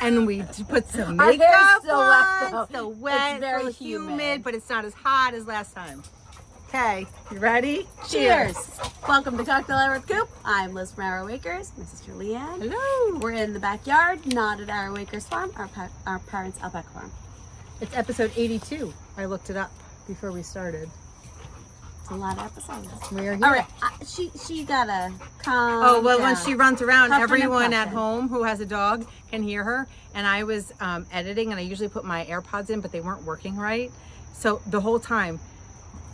and we put some Our hair's makeup still wet, on. though. Still wet, It's very a little humid, humid. but it's not as hot as last time. Okay, you ready? Cheers. Welcome to Cocktail Hour with Coop. I'm Liz from Arrow Acres, my sister Leanne. Hello. We're in the backyard, not at Arrow Acres Farm, our parents' outback farm. It's episode 82. I looked it up before we started. It's a lot of episodes. We are here. All right, she gotta calm Oh, well, down. when she runs around, Puffin' and everyone at puffin'. home who has a dog can hear her. And I was editing, and I usually put my AirPods in, but they weren't working right. So the whole time,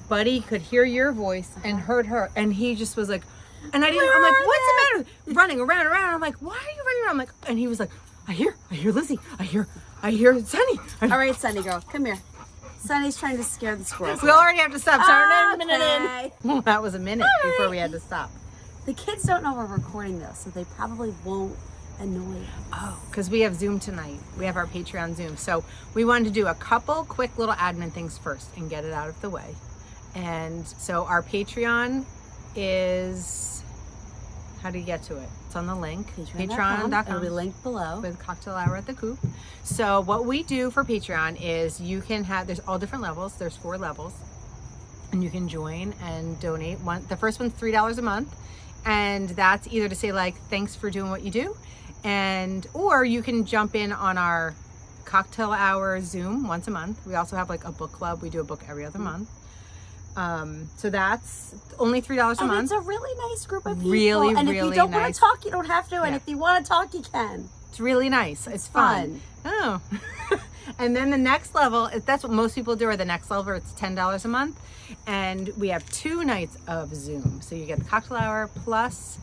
Buddy could hear your voice and heard her, and he just was like, and I'm like, what's the matter? Running around. I'm like, why are you running around? I'm like, and he was like, I hear Lizzie. I hear Sunny. All right, Sunny girl, come here. Sunny's trying to scare the squirrels. We already have to stop. Starting a minute Okay. in. Well, that was a minute before we had to stop. The kids don't know we're recording this, so they probably won't annoy us. Oh, because we have Zoom tonight. We have our Patreon Zoom. So we wanted to do a couple quick little admin things first and get it out of the way. And so our Patreon is, how do you get to it? It's on the link, Patreon.com. It'll be linked below. with Cocktail Hour at the Coop. So what we do for Patreon is you can have, there's all different levels. There's 4 levels. And you can join and donate. The first one's $3 a month. And that's either to say like, thanks for doing what you do. Or you can jump in on our Cocktail Hour Zoom once a month. We also have like a book club. We do a book every other month. So that's only $3 a month. It's a really nice group of people. Really, and if really you don't want nice. to talk, you don't have to. And Yeah. if you want to talk, you can. It's really nice. It's fun. Oh. And then the next level, that's what most people do, or the next level, it's $10 a month. And we have 2 nights of Zoom. So you get the Cocktail Hour plus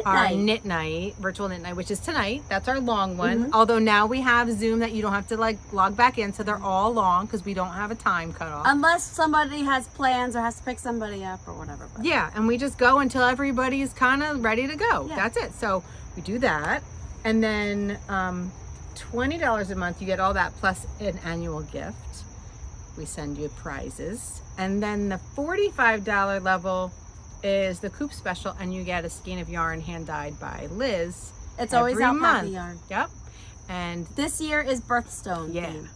our knit night, virtual knit night, which is tonight. That's our long one. Although now we have Zoom that you don't have to like log back in. So they're all long because we don't have a time cutoff. Unless somebody has plans or has to pick somebody up or whatever. But Yeah, and we just go until everybody's kind of ready to go. Yeah. That's it. So we do that. And then $20 a month, you get all that plus an annual gift. We send you prizes. And then the $45 level is the Coop special, and you get a skein of yarn hand dyed by Liz. it's always every alpaca month. yarn. Yep. And This year is birthstone. yeah. theme.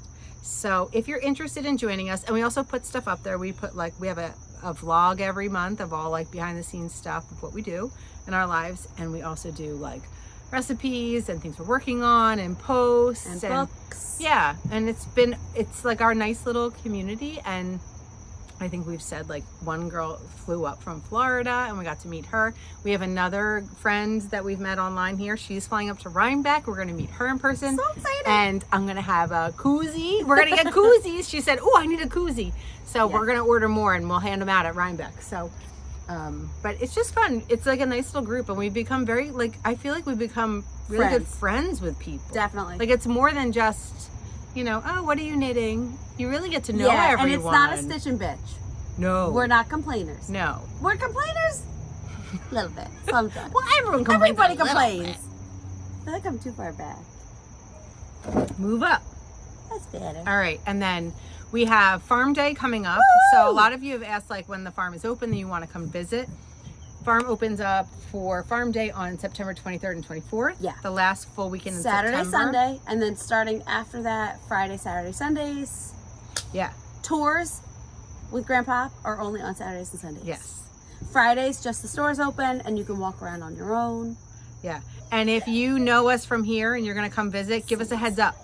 So if you're interested in joining us, and we also put stuff up there. We put like, we have a vlog every month of all like behind the scenes stuff of what we do in our lives. And we also do like recipes and things we're working on and posts And books. Yeah. And it's like our nice little community. And I think we've said like one girl flew up from Florida and we got to meet her. We have another friend that we've met online here. She's flying up to Rhinebeck. We're going to meet her in person. So excited. And I'm going to have a koozie. We're going to get koozies. She said, oh, I need a koozie. So we're going to order more and we'll hand them out at Rhinebeck. So, but it's just fun. It's like a nice little group. And we've become very, like, I feel like we've become really good friends with people. Definitely. Like it's more than just, you know, oh, what are you knitting? You really get to know everyone. And it's not a stitch and bitch. No. We're not complainers. No. We're complainers? A little bit. Sometimes. Well, everyone complains. Everybody a little complains. I feel like I'm too far back. bit. Move up. That's better. All right. And then we have Farm Day coming up. So a lot of you have asked like when the farm is open that you want to come visit. Farm opens up for Farm Day on September 23rd and 24th. Yeah. The last full weekend in Saturday, September. Sunday, and then starting after that, Friday, Saturday, Sundays. Yeah. Tours with Grandpa are only on Saturdays and Sundays. Yes. Fridays, just the stores open and you can walk around on your own. Yeah. And if you know us from here and you're going to come visit, give us a heads up.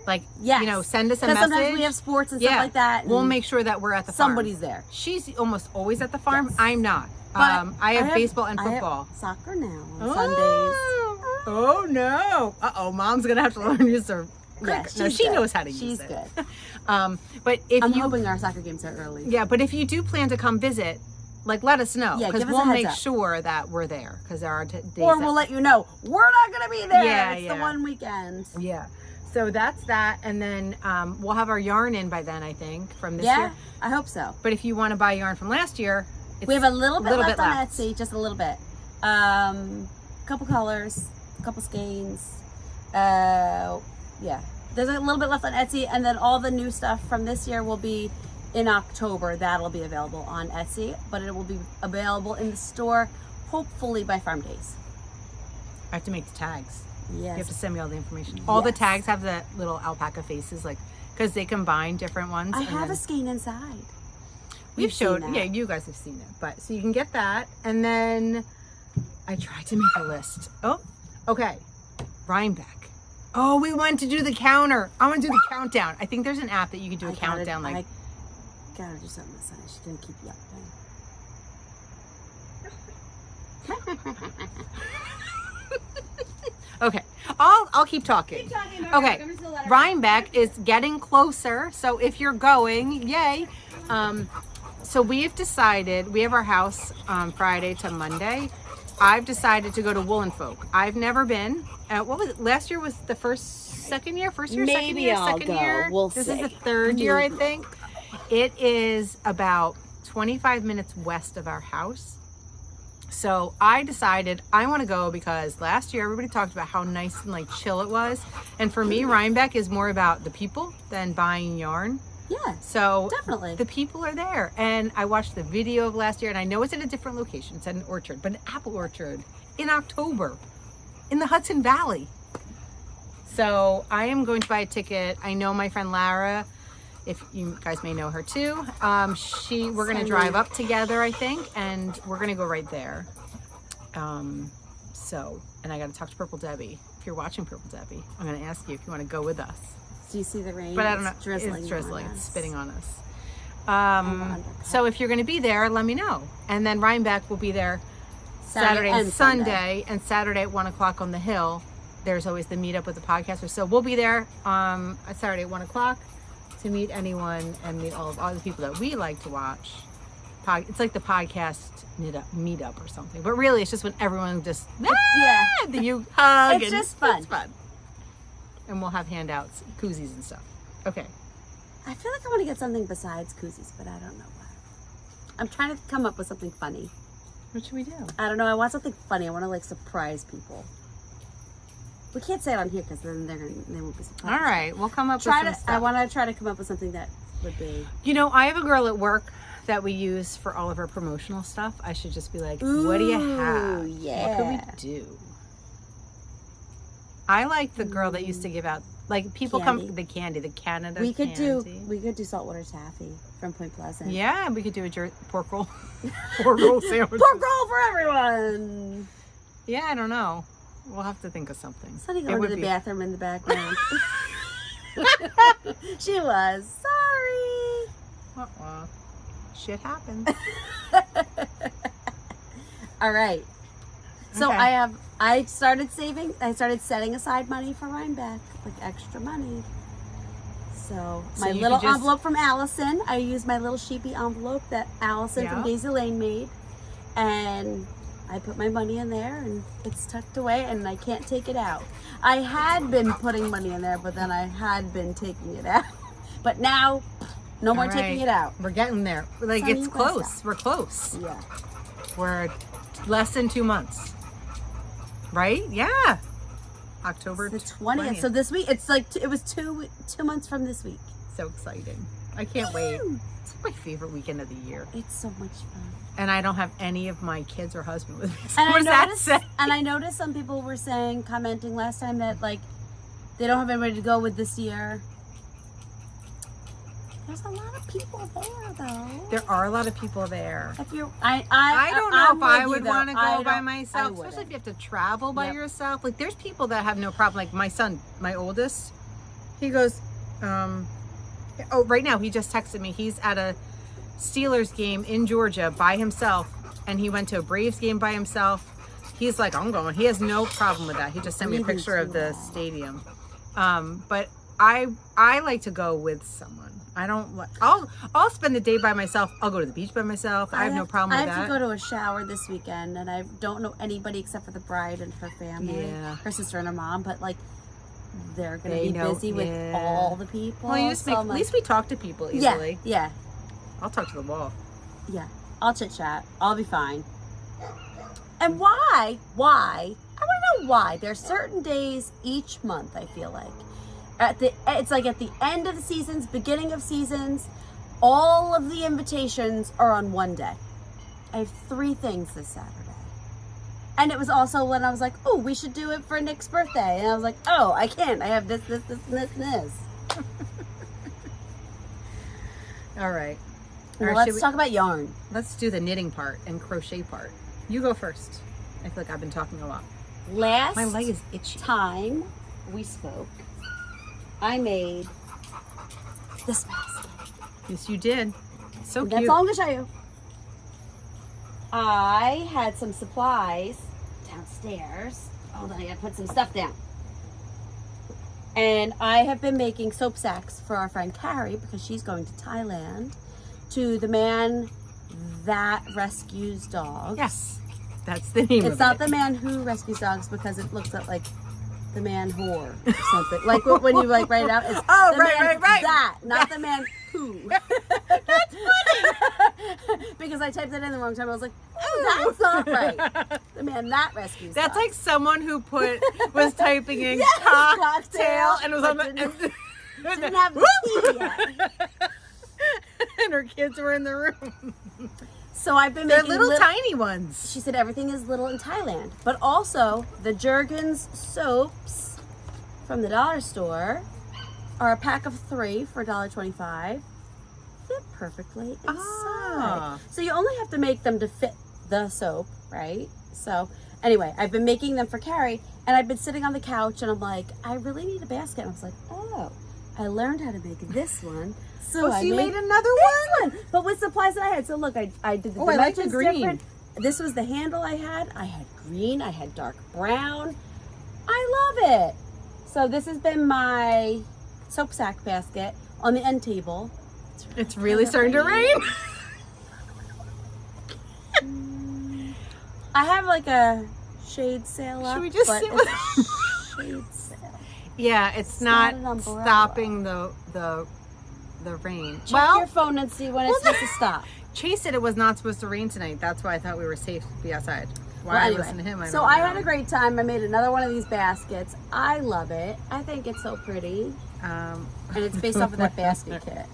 Like, Yes. you know, send us a Because message. sometimes we have sports and stuff like that. We'll and make sure that we're at the farm. somebody's there. She's almost always at the farm. Yes. I'm not. But I have baseball and I have football. soccer now on Sundays. Oh no! Mom's gonna have to learn to use her. Yeah, No, she's she good. knows how to use She's it. good. But if I'm you, hoping our soccer games are early. yeah, but if you do plan to come visit, like let us know Yeah, because give us a we'll heads make up. sure that we're there because there are days. Or that- we'll let you know we're not going to be there. Yeah, it's yeah. the one weekend. Yeah. So that's that, and then we'll have our yarn in by then, I think, from this Yeah, year. I hope so. But if you want to buy yarn from last year, it's We have a little bit left on left. Etsy, just a little bit. Couple colors, couple skeins. Yeah, there's a little bit left on Etsy, and then all the new stuff from this year will be in October. That'll be available on Etsy, but it will be available in the store hopefully by Farm Days. I have to make the tags. You have to Yes. send me all the information. All the Yes. tags have the little alpaca faces, like, because they combine different ones. I and have then a skein inside. we've You've seen showed, that. yeah, you guys have seen it. But so you can get that, and then I tried to make a list. Oh, okay, Rhinebeck. Oh, we wanted to do the counter. I want to do the countdown. I think there's an app that you can do a countdown. I gotta do something this time. She's gonna keep you up then. Okay, I'll keep talking. Keep talking about Okay, Rhinebeck. I'm just gonna let her Rhinebeck is getting closer, so if you're going, yay. So we've decided, we have our house Friday to Monday. I've decided to go to Woolen Folk. I've never been. What was it? Last year was the second year, second Maybe year, I'll second go. year. We'll This see. is the third year, I think. It is about 25 minutes west of our house. So I decided I want to go because last year everybody talked about how nice and like chill it was. And for me, Rhinebeck is more about the people than buying yarn. Yeah, So definitely. the people are there. And I watched the video of last year, and I know it's at a different location. It's at an orchard, but an apple orchard in October in the Hudson Valley. So I am going to buy a ticket. I know my friend Lara, if you guys may know her too. We're going to drive up together, I think, and we're going to go right there. And I got to talk to Purple Debbie. If you're watching Purple Debbie, I'm going to ask you if you want to go with us. Do you see the rain? But I don't know. It's drizzling. It's drizzling. on It's us. spitting on us. undercut. So if you're going to be there, let me know. And then Rhinebeck will be there Saturday and Sunday. And Saturday at 1 o'clock on the hill. There's always the meetup with the podcasters. So we'll be there Saturday at 1 o'clock to meet anyone and meet all the people that we like to watch. It's like the podcast meetup or something. But really, it's just when everyone just, yeah. you hug. It's and just fun. It's fun. And we'll have handouts, koozies and stuff. Okay. I feel like I want to get something besides koozies, but I don't know what. I'm trying to come up with something funny. What should we do? I don't know. I want something funny. I want to like surprise people. We can't say it on here because then they won't be surprised. All right, we'll come up with I some stuff. want to try to come up with something that would be. You know, I have a girl at work that we use for all of our promotional stuff. I should just be like, what do you have? Yeah. What can we do? I like the girl that used to give out, like people Candy. come, the Canada We could candy. do saltwater taffy from Point Pleasant. Yeah, we could do a pork roll, pork roll sandwich. Pork roll for everyone. Yeah, I don't know. We'll have to think of something. Sunny It going to would the be- bathroom in the background. She was sorry. Uh-uh. Shit happens. All right. So Okay. I started setting aside money for Rhinebeck, like extra money. So So my you little could just- envelope from Allison, I used my little sheepy envelope that Allison from Yeah. Daisy Lane made. And I put my money in there and it's tucked away and I can't take it out. I had been putting money in there, but then I had been taking it out. But now, no more All taking right. it out. We're getting there. Like, Sunny it's and close. blessed We're close. Yeah. We're less than 2 months. Right? Yeah. October The 20th. So this week, it's like, it was 2 months from this week. So exciting. I can't wait. Woo! It's my favorite weekend of the year. It's so much fun. And I don't have any of my kids or husband with me. So And what does that say? I noticed some people were commenting last time that like they don't have anybody to go with this year. There's a lot of people there though. There are a lot of people there. If you're, I don't know I'm if I with you, would though. want to I go by don't- myself, I especially if wouldn't. you have to travel by Yep. yourself. Like, there's people that have no problem. Like my son, my oldest, he goes, right now he just texted me. He's at a Steelers game in Georgia by himself, and he went to a Braves game by himself. He's like, I'm going. He has no problem with that. He just sent me a Me too, picture of the wow. stadium. But I like to go with someone. I don't like. I'll spend the day by myself. I'll go to the beach by myself. I have no problem with I that. have to go to a shower this weekend, and I don't know anybody except for the bride and her family, Yeah. her sister and her mom. But like, they're gonna They be know- busy with yeah. all the people. Well, you just so make, I'm at like, least we talk to people yeah, easily. yeah. I'll talk to the wall. Yeah, I'll chit chat. I'll be fine. And why? I want to know why. There's certain days each month. I feel like it's like at the end of the seasons, beginning of seasons, all of the invitations are on one day. I have 3 things this Saturday, And it was also when I was like, oh, we should do it for Nick's birthday. And I was like, oh, I can't. I have this, and this. All right. Well, let's talk about yarn. Let's do the knitting part and crochet part. You go first. I feel like I've been talking a lot. Last My leg is itchy. time we spoke, I made this basket. Yes, you did. So cute. That's all I'm going to show you. I had some supplies downstairs. Hold on, I got to put some stuff down. And I have been making soap sacks for our friend Carrie because she's going to Thailand to the man that rescues dogs. Yes, that's the name of it. It's not the man who rescues dogs because it looks like the man whore or something. Like when you like write it out, it's oh, the right. that, not the man who. That's funny. Because I typed it in the wrong time. I was like, oh, that's not right. The man that rescues That's dogs. like someone who was typing in Yes, cocktail and was on the... didn't have the tea yet. And her kids were in the room. So I've been They're making little tiny ones. She said everything is little in Thailand, but also the Jergens soaps from the dollar store are a pack of 3 for $1.25. Fit perfectly inside. Ah. So you only have to make them to fit the soap, right? So anyway, I've been making them for Carrie, and I've been sitting on the couch, and I'm like, I really need a basket. And I was like, oh, I learned how to make this one. So I you made another one, but with supplies that I had. So look, I did the I like the dimensions green. different. This was the handle I had. I had green. I had dark brown. I love it. So this has been my soap sack basket on the end table. It's really starting to rain. I have like a shade sail up. Should we just but sit it's with a shade sail. Yeah, it's not not an umbrella. stopping the rain. Check your phone and see when it's supposed to stop. Chase said it was not supposed to rain tonight. That's why I thought we were safe to be outside. Why Well, I anyway, listened to him. so I had a great time. I made another one of these baskets. I love it. I think it's so pretty. And it's based off of that basket kit.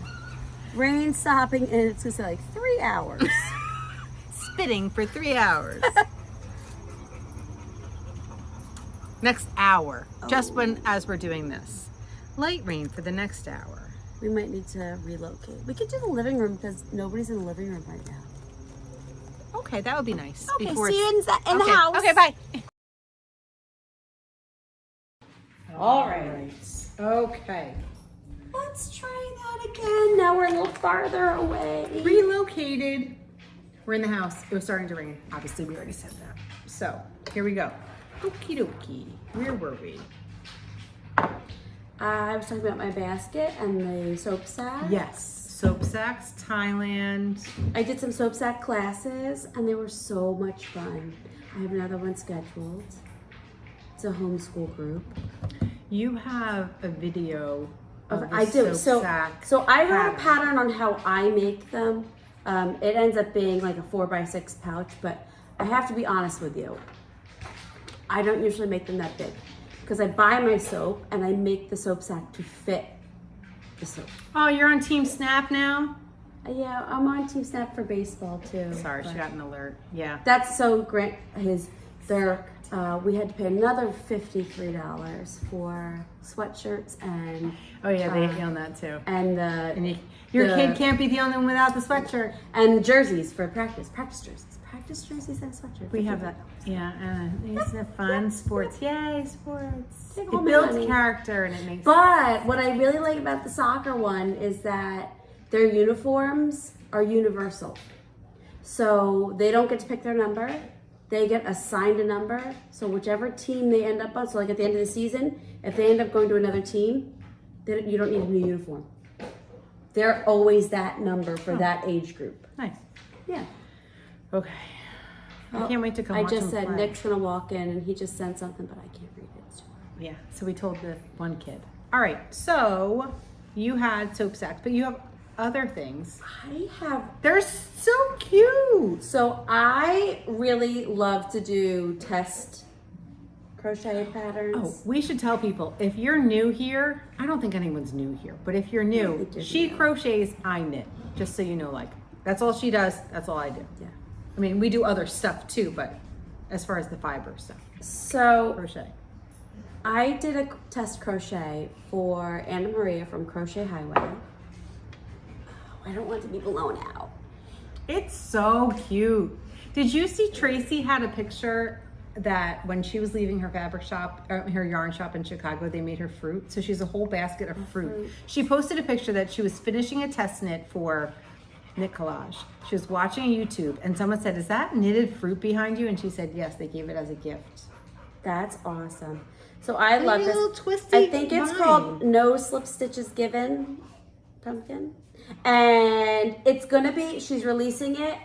Rain stopping, and it's going to say like 3 hours. spitting for 3 hours. Next hour, just as we're doing this. Light rain for the next hour. We might need to relocate. We could do the living room because nobody's in the living room right now. Okay, that would be nice. Okay, before see it's- you in the house. Okay, bye. All right. Okay. Let's try that again. Now we're a little farther away. Relocated. We're in the house. It was starting to rain. Obviously, we already said that. So, here we go. Okie dokie. Where were we? I was talking about my basket and the soap sack. Yes. Soap sacks, Thailand. I did some soap sack classes and they were so much fun. I have another one scheduled. It's a homeschool group. You have a video of the I do. soap sack So I wrote a pattern. pattern on how I make them. It ends up being like a 4x6 pouch, but I have to be honest with you. I don't usually make them that big because I buy my soap and I make the soap sack to fit the soap. Oh, you're on Team Snap now? Yeah, I'm on Team Snap for baseball too. Sorry, she but got an alert. Yeah. That's so great. We had to pay another $53 for sweatshirts and Oh yeah, they hit you on that too. and Your kid can't be the only one without the sweatshirt. and jerseys for practice jerseys and sweatshirts. We have that. Yeah, it's a fun sports. Yay, sports. Take It home builds money. character and it makes. But what I really like about the soccer one is that their uniforms are universal. So they don't get to pick their number. They get assigned a number. So whichever team they end up on, so like at the end of the season, if they end up going to another team, you don't need a new uniform. They're always that number for that age group. Nice. Yeah. Okay. I can't wait to come I watch just them said play. Nick's gonna walk in and he just sent something, but I can't read it. It's too hard. Yeah, so we told the one kid. All right, so you had soap sacks, but you have other things. I have. They're so cute. So I really love to do test crochet patterns. Oh, we should tell people, if you're new here, I don't think anyone's new here, but if you're new, think you're she new. crochets, I knit, just so you know, like, that's all she does, that's all I do. Yeah. I mean, we do other stuff too, but as far as the fiber stuff? So Crochet. I did a test crochet for Anna Maria from Crochet Highway. Oh, I don't want to be blown out. It's so cute. Did you see Tracy had a picture that when she was leaving her fabric shop, or her yarn shop in Chicago, they made her fruit. So she has a whole basket of fruit. She posted a picture that she was finishing a test knit for Knit Collage. She was watching YouTube and someone said, "Is that knitted fruit behind you?" And she said, "Yes, they gave it as a gift." That's awesome. So I love this. Little twisty I think it's called No Slip Stitches Given pumpkin. And it's gonna be, she's releasing it.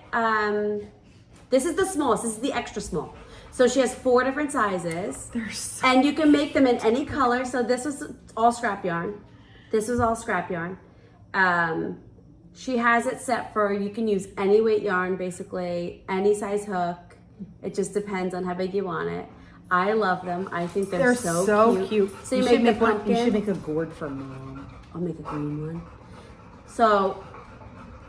This is the smallest, this is the extra small. So she has 4 different sizes. And you can make them in any color. So this was all scrap yarn. This was all scrap yarn. She has it set for, you can use any weight yarn, basically, any size hook. It just depends on how big you want it. I love them. I think they're so cute. So you make the pumpkin. You should make a gourd for Mom. I'll make a green one. So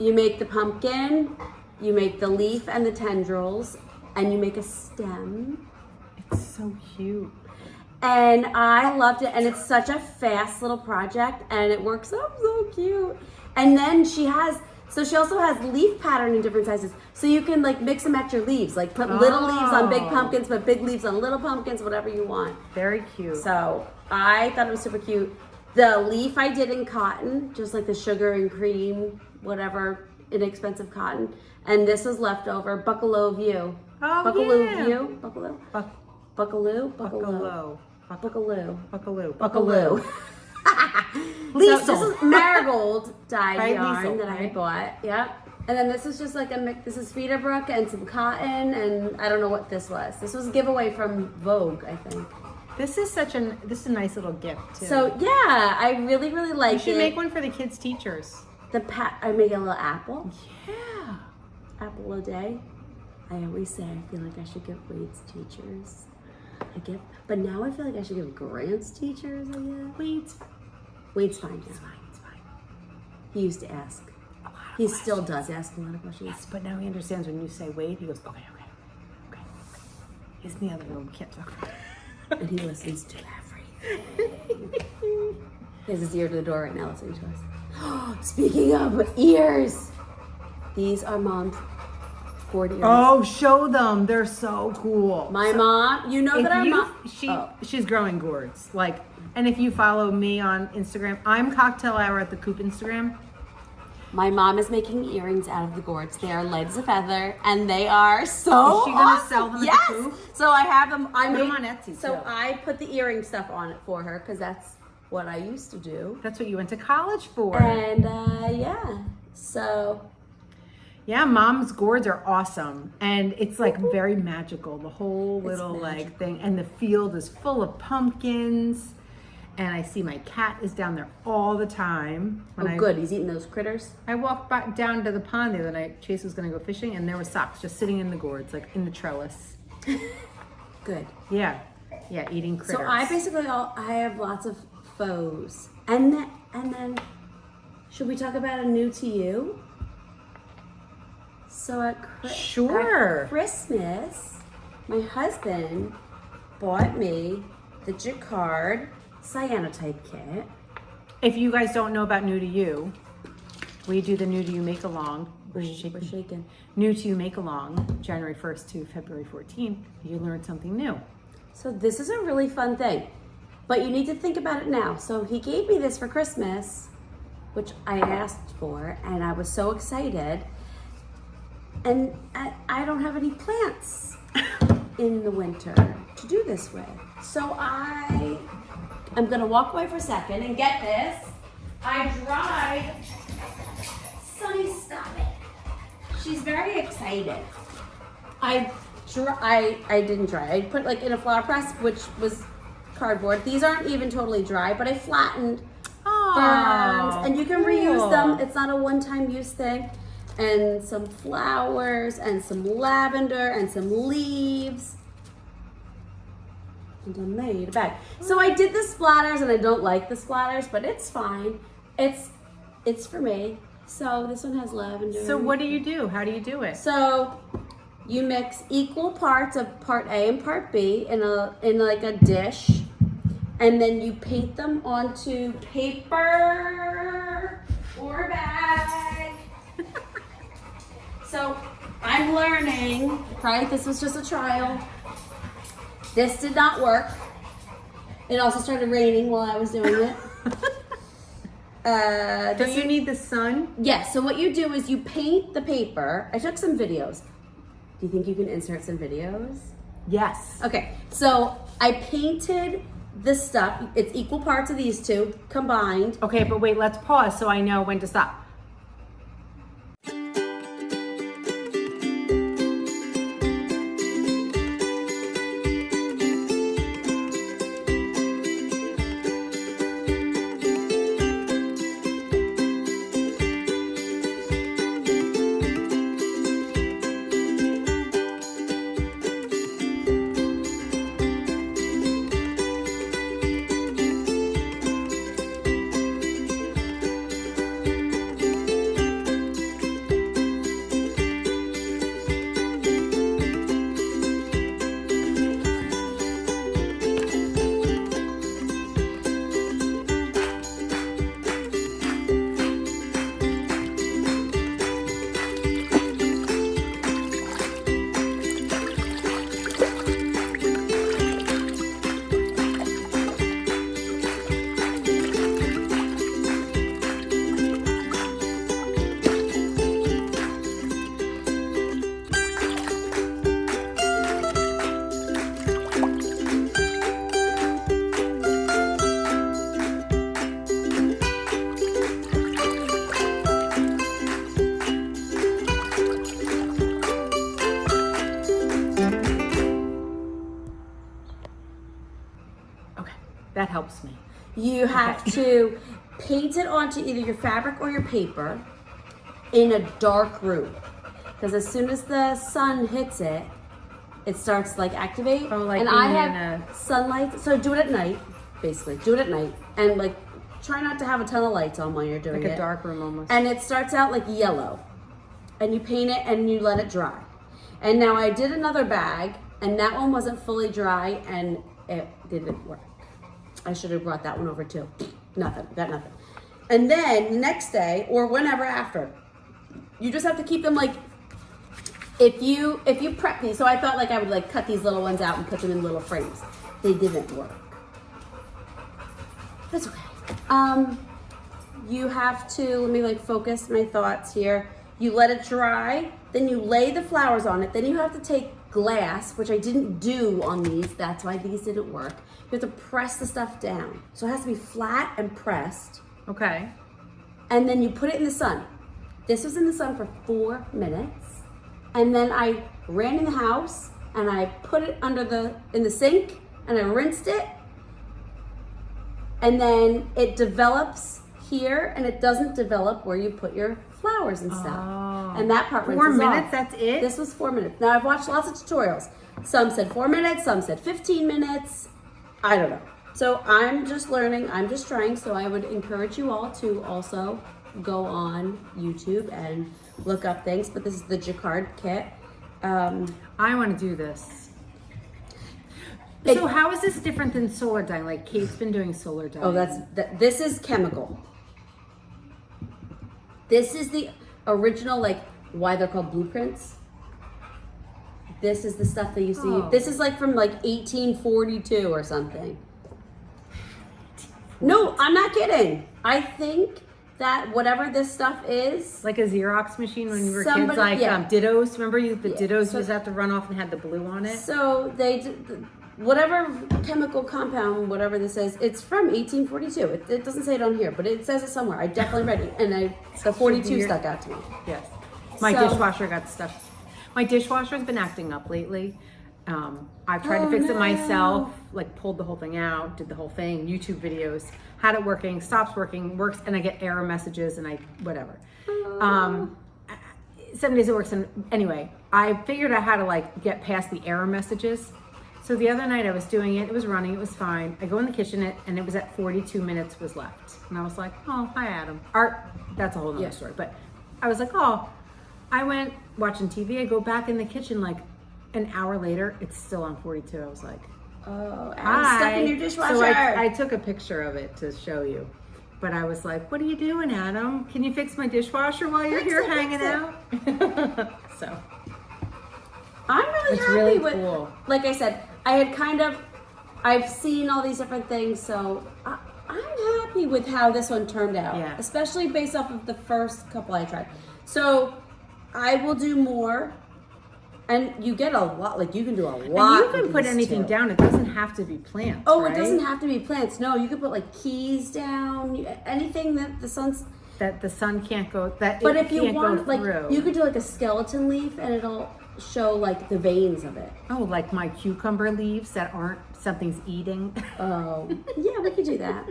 you make the pumpkin, you make the leaf and the tendrils, and you make a stem. It's so cute. And I loved it, and it's such a fast little project, and it works out so cute. And then she also has leaf pattern in different sizes. So you can like mix and match your leaves, like put little leaves on big pumpkins, put big leaves on little pumpkins, whatever you want. Very cute. So I thought it was super cute. The leaf I did in cotton, just like the sugar and cream, whatever, inexpensive cotton. And this was leftover, Buccaloo View. Oh, Buccaloo yeah. View? Buccaloo? Buccaloo? Buccaloo. Buccaloo. Buccaloo. Buccaloo. So this is marigold dyed yarn that I bought. Yep. And then this is just like a mix. This is Feederbrook and some cotton, and I don't know what this was. This was a giveaway from Vogue, I think. This is a nice little gift too. So yeah, I really like it. You should make one for the kids' teachers. I make a little apple. Yeah. Apple a day. I always say I feel like I should give Wade's teachers a gift, but now I feel like I should give Grant's teachers a gift. Wade's fine now. It's fine. He used to ask. He still does ask a lot of questions. Yes, but now he understands when you say Wade, he goes, okay. He's in the other room, can't talk about it. And he listens to everything. He has his ear to the door right now listening to us. Speaking of ears, these are Mom's gourd ears. Oh, show them. They're so cool. My mom, you know that our mom... She's growing gourds. And if you follow me on Instagram, I'm Cocktail Hour at the Coop Instagram. My mom is making earrings out of the gourds. They are light as a feather, and they are so Is she going to sell them at the Coop? So I have them. Put them on Etsy, So too. I put the earring stuff on it for her, because that's what I used to do. That's what you went to college for. And yeah, so... Yeah, Mom's gourds are awesome. And it's like very magical, the whole little like thing. And the field is full of pumpkins. And I see my cat is down there all the time. Good. He's eating those critters. I walked back down to the pond the other night. Chase was going to go fishing, and there were socks just sitting in the gourds, like in the trellis. Good. Yeah, eating critters. So I have lots of faux. And then, should we talk about a new to you? So at Christmas, my husband bought me the Jacquard Cyanotype kit. If you guys don't know about New to You, we do the New to You Make Along. We're shaking. New to You Make Along, January 1st to February 14th. You learn something new. So this is a really fun thing, but you need to think about it now. So he gave me this for Christmas, which I asked for, and I was so excited. And I don't have any plants in the winter to do this with. So I'm gonna walk away for a second and get this. I dried, Sunny, stop it. She's very excited. I didn't dry. I put like in a flower press, which was cardboard. These aren't even totally dry, but I flattened ferns, and you can reuse them. It's not a one-time use thing. And some flowers, and some lavender, and some leaves. And I made a bag. So I did the splatters, and I don't like the splatters, but it's fine. It's for me. So this one has lavender. So what do you do? How do you do it? So You mix equal parts of part A and part B in like a dish, and then you paint them onto paper or a bag. So I'm learning, right? This was just a trial. This did not work. It also started raining while I was doing it. Don't you need the sun? Yes, so what you do is you paint the paper. I took some videos. Do you think you can insert some videos? Yes. Okay, so I painted the stuff. It's equal parts of these two combined. Okay, but wait, let's pause so I know when to stop. That helps me. You have to paint it onto either your fabric or your paper in a dark room. Because as soon as the sun hits it, it starts to like activate. Oh, like and being I in have sunlight, so do it at night, basically. Do it at night. And like try not to have a ton of lights on while you're doing it. Like a dark room almost. And it starts out like yellow. And you paint it and you let it dry. And now I did another bag, and that one wasn't fully dry, and it didn't work. I should have brought that one over too. Nothing, got nothing. And then the next day, or whenever after, you just have to keep them like, if you prep these, so I thought like I would like cut these little ones out and put them in little frames. They didn't work. That's okay. You have to, let me like focus my thoughts here. You let it dry, then you lay the flowers on it, then you have to take glass, which I didn't do on these, that's why these didn't work. You have to press the stuff down. So it has to be flat and pressed. Okay. And then you put it in the sun. This was in the sun for 4 minutes. And then I ran in the house and I put it in the sink and I rinsed it. And then it develops here and it doesn't develop where you put your flowers and stuff. Oh. And that part 4 rinses minutes, off. that's it? This was 4 minutes. Now I've watched lots of tutorials. Some said 4 minutes, some said 15 minutes. I don't know. So I'm just learning, I'm just trying. So I would encourage you all to also go on YouTube and look up things. But this is the Jacquard kit. I want to do this. So how is this different than solar dyeing? Like Kate's been doing solar dyeing. Oh, this is chemical. This is the original, like why they're called blueprints. This is the stuff they used to use. This is like from like 1842 or something. No, I'm not kidding. I think that whatever this stuff is, like a Xerox machine when you were kids, like dittos. Remember the dittos used to have to run off and had the blue on it? So they, whatever chemical compound, whatever this is, it's from 1842. It doesn't say it on here, but it says it somewhere. I definitely read it, and the 42 stuck out to me. Yes. My dishwasher got stuck. My dishwasher's been acting up lately. I've tried to fix it myself, like pulled the whole thing out, did the whole thing, YouTube videos, had it working, stops working, works, and I get error messages and whatever. 7 days it works, and anyway, I figured out how to like get past the error messages. So the other night I was doing it, it was running, it was fine. I go in the kitchen and it was at 42 minutes was left. And I was like, oh, hi Adam. That's a whole nother story. But I was like, oh, I went watching TV. I go back in the kitchen like an hour later. It's still on 42. I was like, oh, I'm stuck in your dishwasher. So I took a picture of it to show you. But I was like, what are you doing, Adam? Can you fix my dishwasher while you're here hanging out? So I'm really it's happy really with, cool. Like I said, I've seen all these different things, so I'm happy with how this one turned out. Yeah. Especially based off of the first couple I tried. So I will do more. And you get a lot, like you can do a lot. And you can put anything down. It doesn't have to be plants. Oh, right? It doesn't have to be plants. No, you can put like keys down, anything that the sun can't go. But if you want, like, you could do like a skeleton leaf, and it'll show like the veins of it. Oh, like my cucumber leaves that aren't something's eating. Oh, yeah, we could do that.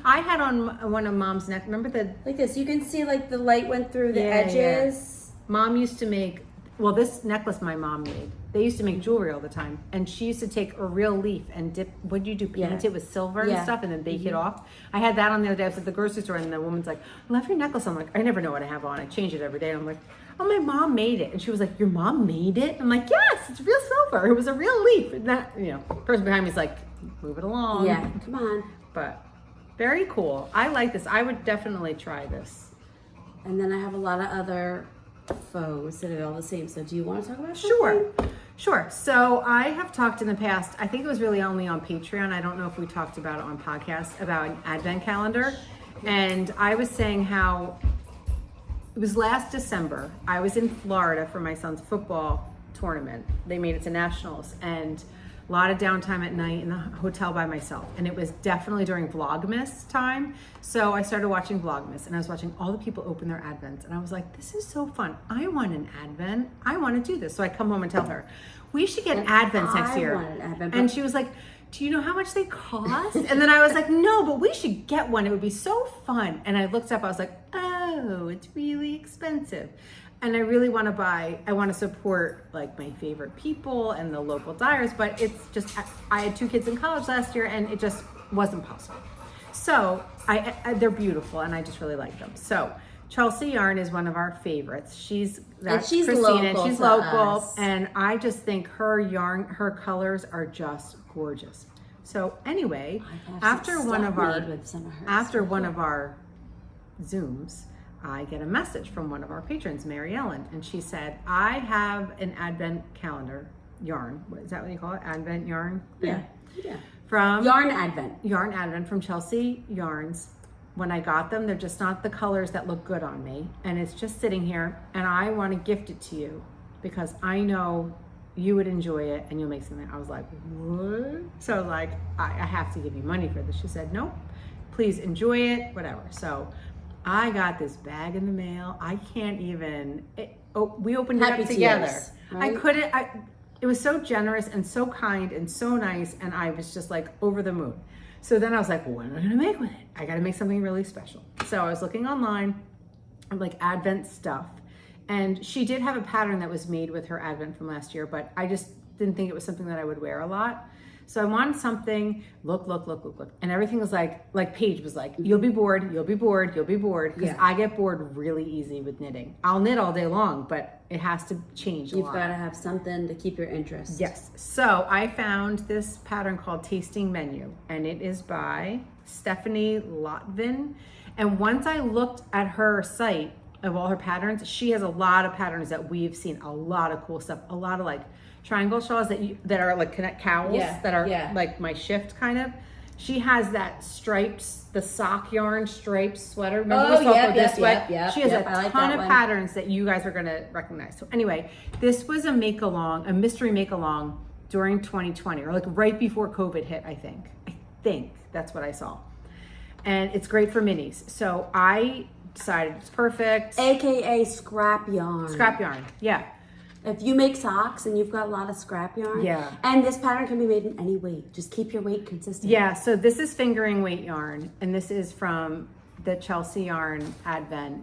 I had on one of Mom's neck. Remember like this? You can see like the light went through the edges. Yeah. Mom used to make. Well, this necklace my mom made. They used to make jewelry all the time, and she used to take a real leaf and dip. What do you do? Paint it with silver and stuff, and then bake it off. I had that on the other day. I was at the grocery store, and the woman's like, "I love your necklace." I'm like, "I never know what I have on. I change it every day." And I'm like, "Oh, my mom made it," and she was like, "Your mom made it?" I'm like, "Yes, it's real silver. It was a real leaf." And that, person behind me is like, "Move it along." Yeah, come on. But very cool. I like this. I would definitely try this. And then I have a lot of other faux that are all the same. So do you want to talk about something? Sure. So I have talked in the past, I think it was really only on Patreon. I don't know if we talked about it on podcast, about an advent calendar. And I was saying how it was last December. I was in Florida for my son's football tournament. They made it to nationals, and a lot of downtime at night in the hotel by myself. And it was definitely during Vlogmas time. So I started watching Vlogmas, and I was watching all the people open their Advents. And I was like, this is so fun. I want an Advent. I want to do this. So I come home and tell her, we should get Advents next year. Want an Advent, and she was like, do you know how much they cost? And then I was like, no, but we should get one. It would be so fun. And I looked up, I was like, oh, it's really expensive. And I really want to buy, I want to support like my favorite people and the local dyers, but it's just, I had 2 kids in college last year, and it just wasn't possible. So they're beautiful, and I just really like them. So Chelsea Yarn is one of our favorites. She's Christina, local, and she's local, us. And I just think her yarn, her colors are just gorgeous. So anyway, after one of our Zooms, I get a message from one of our patrons, Mary Ellen, and she said, I have an Advent calendar yarn. Is that what you call it? Advent yarn? Yeah. From Yarn Advent from Chelsea Yarns. When I got them, they're just not the colors that look good on me. And it's just sitting here, and I want to gift it to you because I know you would enjoy it and you'll make something. I was like, what? So I was like, I have to give you money for this. She said, nope, please enjoy it, whatever. So I got this bag in the mail. I can't even, we opened it up together. Tears, right? I couldn't, it was so generous and so kind and so nice, and I was just like over the moon. So then I was like, well, what am I gonna make with it? I gotta make something really special. So I was looking online, like Advent stuff, and she did have a pattern that was made with her Advent from last year, but I just didn't think it was something that I would wear a lot. So I wanted something, look. And everything was like Paige was like, you'll be bored. Because I get bored really easy with knitting. I'll knit all day long, but it has to change a lot. You've got to have something to keep your interest. Yes. So I found this pattern called Tasting Menu, and it is by Stephanie Lotvin. And once I looked at her site of all her patterns, she has a lot of patterns that we've seen, a lot of cool stuff, a lot of like triangle shawls that are like connect cowls that are like my shift kind of. She has that stripes, the sock yarn stripes sweater. Remember we saw this sweat? She has a ton of patterns that you guys are gonna recognize. So anyway, this was a mystery make along during 2020, or like right before COVID hit, I think that's what I saw. And it's great for minis. So I decided it's perfect. AKA scrap yarn. Scrap yarn, yeah. If you make socks and you've got a lot of scrap yarn, and this pattern can be made in any weight. Just keep your weight consistent. Yeah, so this is fingering weight yarn, and this is from the Chelsea Yarn Advent.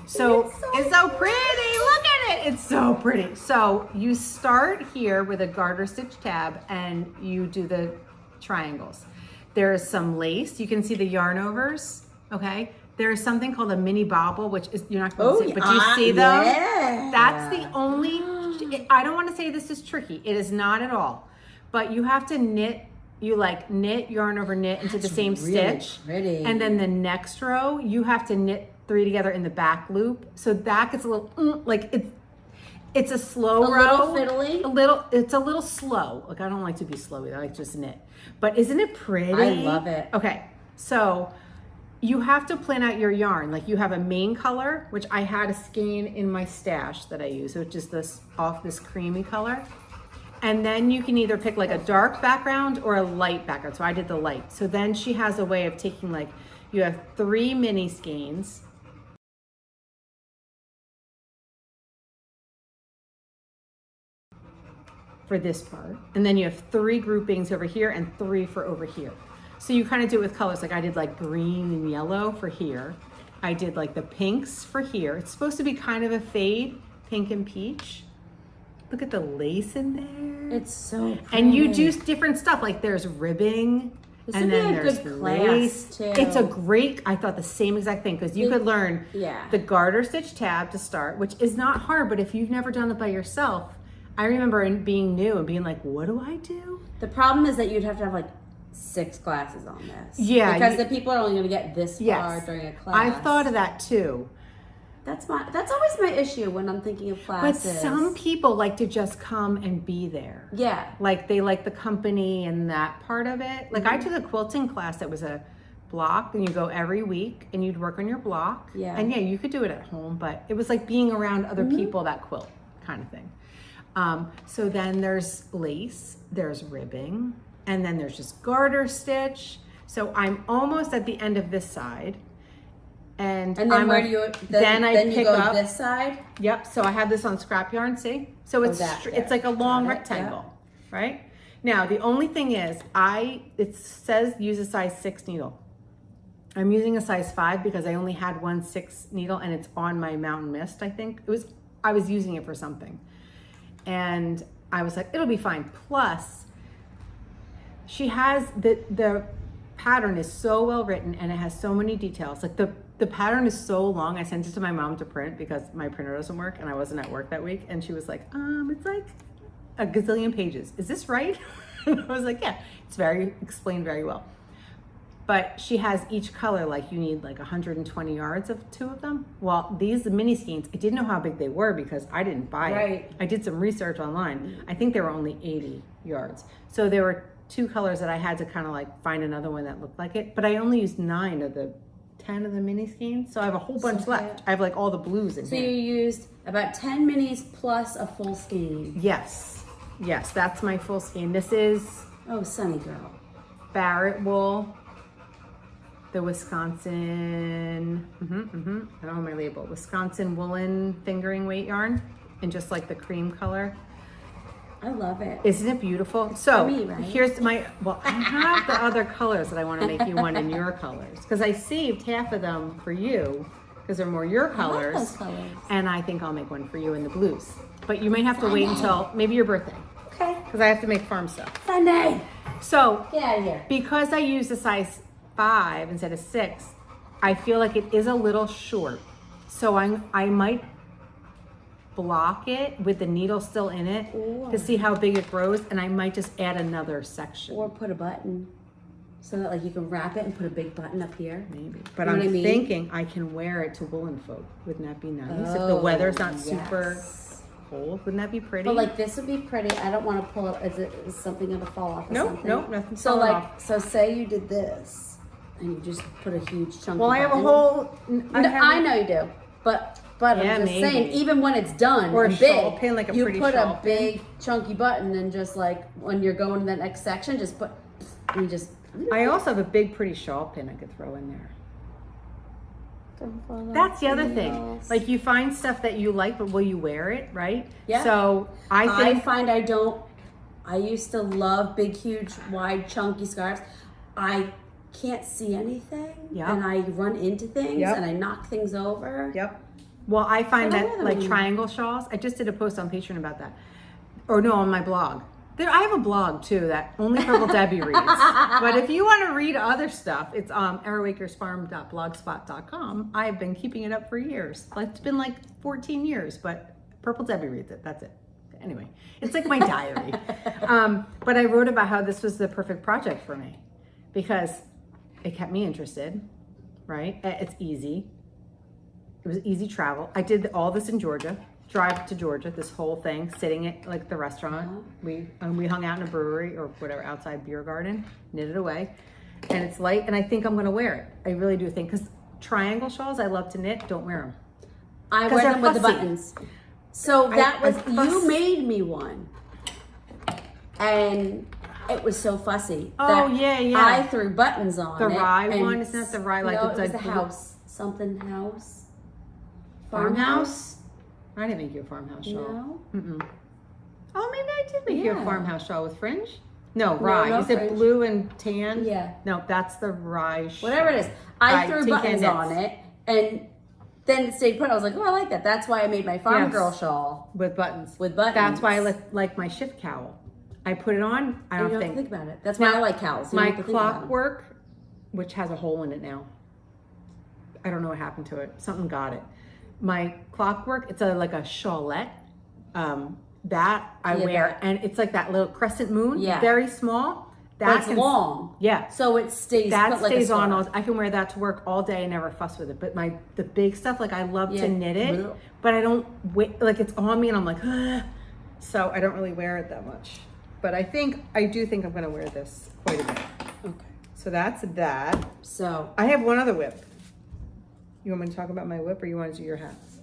It's so pretty. Look at it. It's so pretty. So you start here with a garter stitch tab, and you do the triangles. There's some lace. You can see the yarn overs, okay? There's something called a mini bobble, which is, you're not going to see, but you see them? Yeah. That's the only, I don't want to say this is tricky. It is not at all. But you have to knit, you like knit yarn over knit into the same really stitch. Pretty. And then the next row, you have to knit 3 together in the back loop. So that gets a little, like it's a slow row. Little fiddly. It's a little slow. Like I don't like to be slow either. I like just knit. But isn't it pretty? I love it. Okay, so you have to plan out your yarn. Like you have a main color, which I had a skein in my stash that I use, which is this creamy color. And then you can either pick like a dark background or a light background. So I did the light. So then she has a way of taking like, you have 3 mini skeins. For this part. And then you have 3 groupings over here and 3 for over here. So you kind of do it with colors. Like I did like green and yellow for here. I did like the pinks for here. It's supposed to be kind of a fade, pink and peach. Look at the lace in there. It's so pretty. And you do different stuff. Like there's ribbing. This and would then be a there's good lace. class, too. It's a great, I thought the same exact thing because you could learn the garter stitch tab to start, which is not hard, but if you've never done it by yourself, I remember being new and being like, what do I do? The problem is that you'd have to have like 6 classes on this. Yeah. Because the people are only going to get this far during a class. I've thought of that too. That's always my issue when I'm thinking of classes. But some people like to just come and be there. Yeah. Like they like the company and that part of it. Like I took a quilting class that was a block and you go every week and you'd work on your block. Yeah. And yeah, you could do it at home, but it was like being around other people that quilt kind of thing. So then there's lace, there's ribbing, and then there's just garter stitch. So I'm almost at the end of this side. And then where do you, then you pick go up this side? Yep, so I have this on scrap yarn, see? So it's it's like a long rectangle, right? Now, the only thing is, it says use a size 6 needle. I'm using a size 5 because I only had one 6 needle and it's on my Mountain Mist, I think. I was using it for something. And I was like, it'll be fine. Plus, she has, the pattern is so well written and it has so many details. Like the pattern is so long. I sent it to my mom to print because my printer doesn't work and I wasn't at work that week. And she was like, it's like a gazillion pages. Is this right? And I was like, yeah, it's explained very well. But she has each color, like you need like 120 yards of 2 of them. Well, these mini skeins, I didn't know how big they were because I didn't buy it. I did some research online. I think they were only 80 yards. So there were 2 colors that I had to kind of like find another one that looked like it. But I only used 9 of the 10 of the mini skeins. So I have a whole bunch left. I have like all the blues in here. So you used about 10 minis plus a full skein. Yes. Yes, that's my full skein. This is... Oh, Sunny Girl. Barrett wool. The Wisconsin, I don't have my label, Wisconsin woolen fingering weight yarn in just like the cream color. I love it. Isn't it beautiful? So For me, right? here's I have the other colors that I want to make you one in your colors because I saved half of them for you because they're more your colors. I love those colors. And I think I'll make one for you in the blues. But you may have to wait until maybe your birthday. Okay. Because I have to make farm stuff. Sunday. So Get out of here. Because I use a size 5 instead of 6, I feel like it is a little short. So I might block it with the needle still in it to see how big it grows, and I might just add another section. Or put a button so that like you can wrap it and put a big button up here. Maybe. But I'm thinking I can wear it to woolen folk. Wouldn't that be nice? If the weather's not super cold, wouldn't that be pretty? But like this would be pretty. I don't want to pull it. Is something going to fall off or something? Nope, nothing. So like, so say you did this and you just put a huge chunky Well, I have a button. whole... I know you do, but I'm just saying, even when it's done or a and shawl big, pin, like a you pretty put shawl a big chunky button and just like when you're going to the next section, just put, and you just. I also have a big pretty shawl pin I could throw in there. That's the other thing. Like you find stuff that you like, but will you wear it, right? Yeah. So I find I don't. I used to love big, huge, wide, chunky scarves. I can't see anything, and I run into things, and I knock things over. Yep. Well, I find that like triangle shawls. I just did a post on Patreon about that, or no, on my blog. I have a blog too that only Purple Debbie reads. But if you want to read other stuff, it's arrowwakersfarm.blogspot.com. I've been keeping it up for years. It's been like 14 years, but Purple Debbie reads it. That's it. Anyway, it's like my diary. But I wrote about how this was the perfect project for me because it kept me interested, right? It's easy. It was easy travel. I did all this in Georgia. Drive to Georgia, this whole thing, sitting at like the restaurant. We hung out in a brewery or whatever, outside beer garden, knitted away. And it's light, and I think I'm gonna wear it. I really do think, because triangle shawls I love to knit, don't wear them. I wear them with the fussy. buttons. So you made me one. And it was so fussy. Oh, yeah. I threw buttons on The it. Rye one, isn't that the Rye? Like, no, it's it was like the blue- house. Something house. Farmhouse? I didn't make you a farmhouse shawl. No. Mm-mm. Oh, maybe I did make you a Yeah. farmhouse shawl with fringe. No, Rye. no Is it fringe. blue and tan? Yeah. No, that's the Rye shawl. Whatever it is. I Rye threw Tea buttons Knits. on it, and then it stayed put. I was like, oh, I like that. That's why I made my farm Yes. girl shawl With buttons. with buttons. That's why I like my shift cowl. I put it on. I And don't you don't think. think about it. That's why I like cows. You My don't have to think about 'em. clockwork, which has a hole in it now. I don't know what happened to it. Something got it. My clockwork, it's like a shawlette. That I Yeah, wear, that- and it's like that little crescent moon. Yeah. Very small. But it's can- long. Yeah. So it stays That put like stays a on. scarf. I can wear that to work all day and never fuss with it. But the big stuff, like I love Yeah. to knit it, Blech. but I don't like it's on me and I'm like, ugh. So I don't really wear it that much. But I do think I'm gonna wear this quite a bit. Okay. So that's that. So I have one other whip. You want me to talk about my whip or you want to do your hats?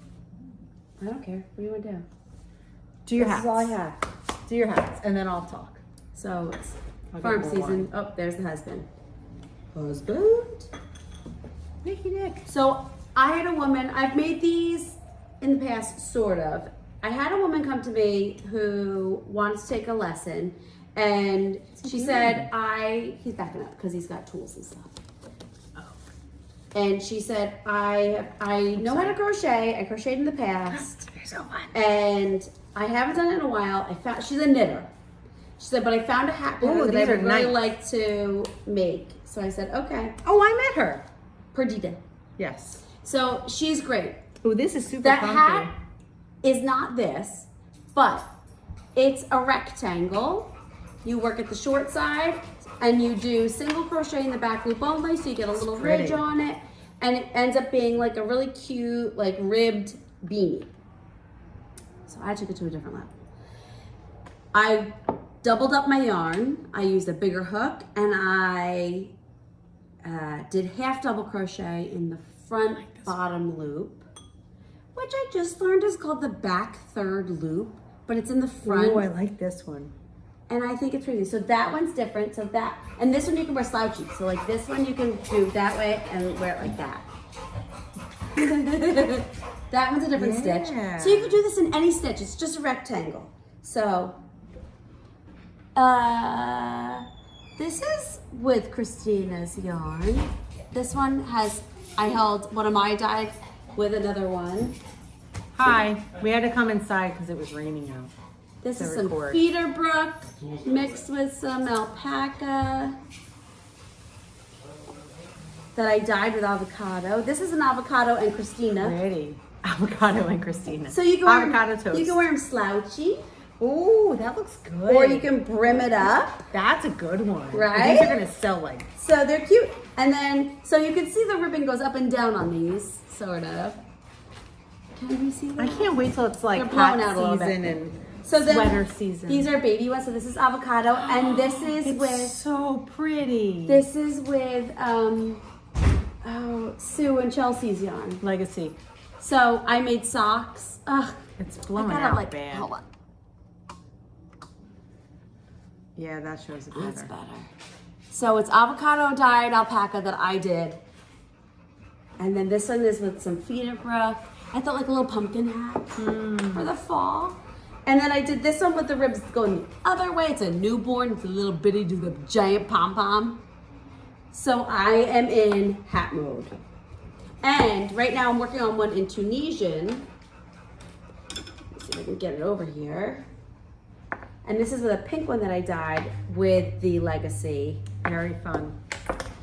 I don't care. What do you want to do? Do your This hats. is all I have. Do your hats and then I'll talk. So it's I'll farm get more season. Oh, there's the husband. Husband. Nicky Nick. So I had a woman, I've made these in the past, sort of. I had a woman come to me who wanted to take a lesson, and she said, he's backing up because he's got tools and stuff. And she said, I know how to crochet. I crocheted in the past. They're so fun. And I haven't done it in a while. She's a knitter. She said, but I found a hat pattern Ooh, that I these are would really nice. like to make. So I said, okay. Oh, I met her. Perdita. Yes. So she's great. Oh, this is super That comfy. hat is not this, but it's a rectangle. You work at the short side and you do single crochet in the back loop only, so you get a little pretty. ridge on it, and it ends up being like a really cute, like ribbed beanie. So I took it to a different level. I doubled up my yarn. I used a bigger hook, and I did half double crochet in the front bottom loop, which I just learned is called the back third loop, but it's in the front. Oh, I like this one. And I think it's pretty. So that one's different. So that, and this one you can wear slouchy. So like this one you can do that way and wear it like that. That one's a different stitch. Yeah. So you could do this in any stitch. It's just a rectangle. So, this is with Christina's yarn. This one has, I held one of my dyes with another one. Hi. We had to come inside because it was raining out. This To is some record. Peterbrook mixed with some alpaca that I dyed with avocado. This is an avocado and Christina. Pretty. Avocado and Christina. So you can wear avocado toast. You can wear them slouchy, Ooh, that looks good. or you can brim it up. That's a good one. Right? These are gonna sell like. So they're cute. And then, so you can see the ribbon goes up and down on these, sort of. Can you see that? I can't wait till it's like They're blowing hot out a little bit. season and So then, sweater season. These are baby ones. So this is avocado, and this is It's with so pretty. this is with Sue and Chelsea's yarn. Legacy. So I made socks. Ugh, It's I blowing gotta out bad. hold on. Yeah, that shows it That's better. better. So it's avocado dyed alpaca that I did. And then this one is with some Peterbrook. I thought like a little pumpkin hat for the fall. And then I did this one with the ribs going the other way. It's a newborn. It's a little bitty, do the giant pom-pom. So I am in hat mode. And right now I'm working on one in Tunisian. Let's see if I can get it over here. And this is the pink one that I dyed with the Legacy Very fun.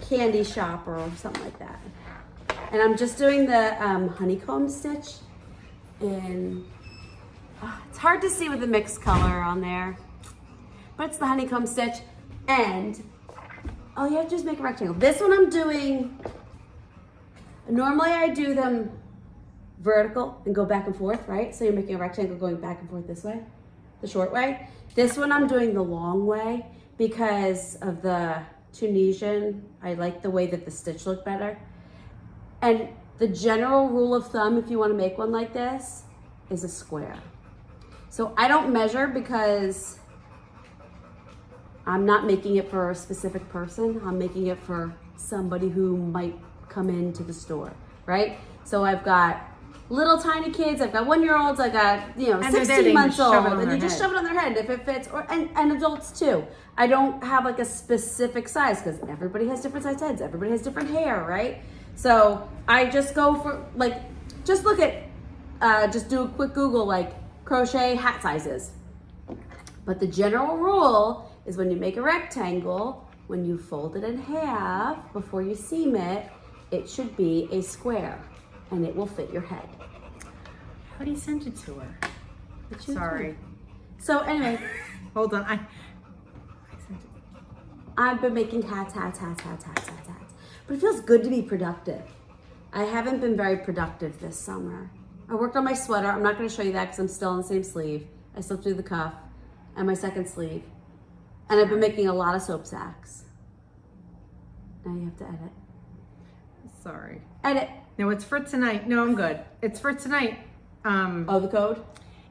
Candy Shopper or something like that. And I'm just doing the honeycomb stitch. And it's hard to see with the mixed color on there. But it's the honeycomb stitch. And all you have to do is make a rectangle. This one I'm doing, normally I do them vertical and go back and forth, right? So you're making a rectangle going back and forth this way, the short way. This one I'm doing the long way because of the Tunisian. I like the way that the stitch looked better. And the general rule of thumb, if you want to make one like this, is a square. So I don't measure because I'm not making it for a specific person. I'm making it for somebody who might come into the store, right? So I've got little tiny kids, I've got 1-year-olds, I got, 16 months old, and you just shove it on their head if it fits, and adults too. I don't have like a specific size because everybody has different size heads, everybody has different hair, right? So I just go for just look at, just do a quick Google like crochet hat sizes. But the general rule is when you make a rectangle, when you fold it in half before you seam it, it should be a square and it will fit your head. I already sent it to her. Sorry. So anyway. Hold on, I sent it. I've been making hats. But it feels good to be productive. I haven't been very productive this summer. I worked on my sweater. I'm not gonna show you that because I'm still on the same sleeve. I still do the cuff and my second sleeve. And I've been making a lot of soap sacks. Now you have to edit. Sorry. Edit. No, it's for tonight. No, I'm good. It's for tonight. Oh, the code?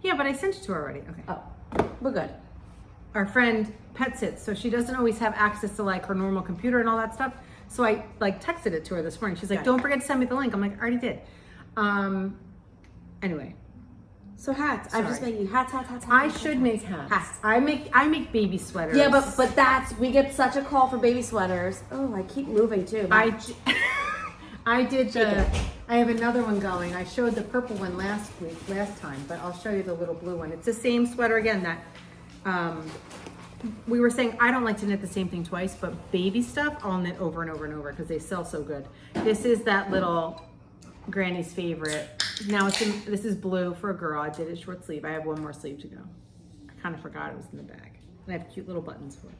Yeah, but I sent it to her already. Okay. Oh, we're good. Our friend pet sits, so she doesn't always have access to like her normal computer and all that stuff. So I like texted it to her this morning. She's like, Okay. "Don't forget to send me the link." I'm like, "I already did." Anyway. So hats. I'm just Sorry. making hats. I should make hats. I make baby sweaters. Yeah, but we get such a call for baby sweaters. Oh, I keep moving too. I did I have another one going. I showed the purple one last time, but I'll show you the little blue one. It's the same sweater again that we were saying I don't like to knit the same thing twice, but baby stuff I'll knit over and over and over because they sell so good. This is that little Granny's favorite. Now this is blue for a girl. I did it short sleeve. I have one more sleeve to go. I kind of forgot it was in the bag. And I have cute little buttons for it.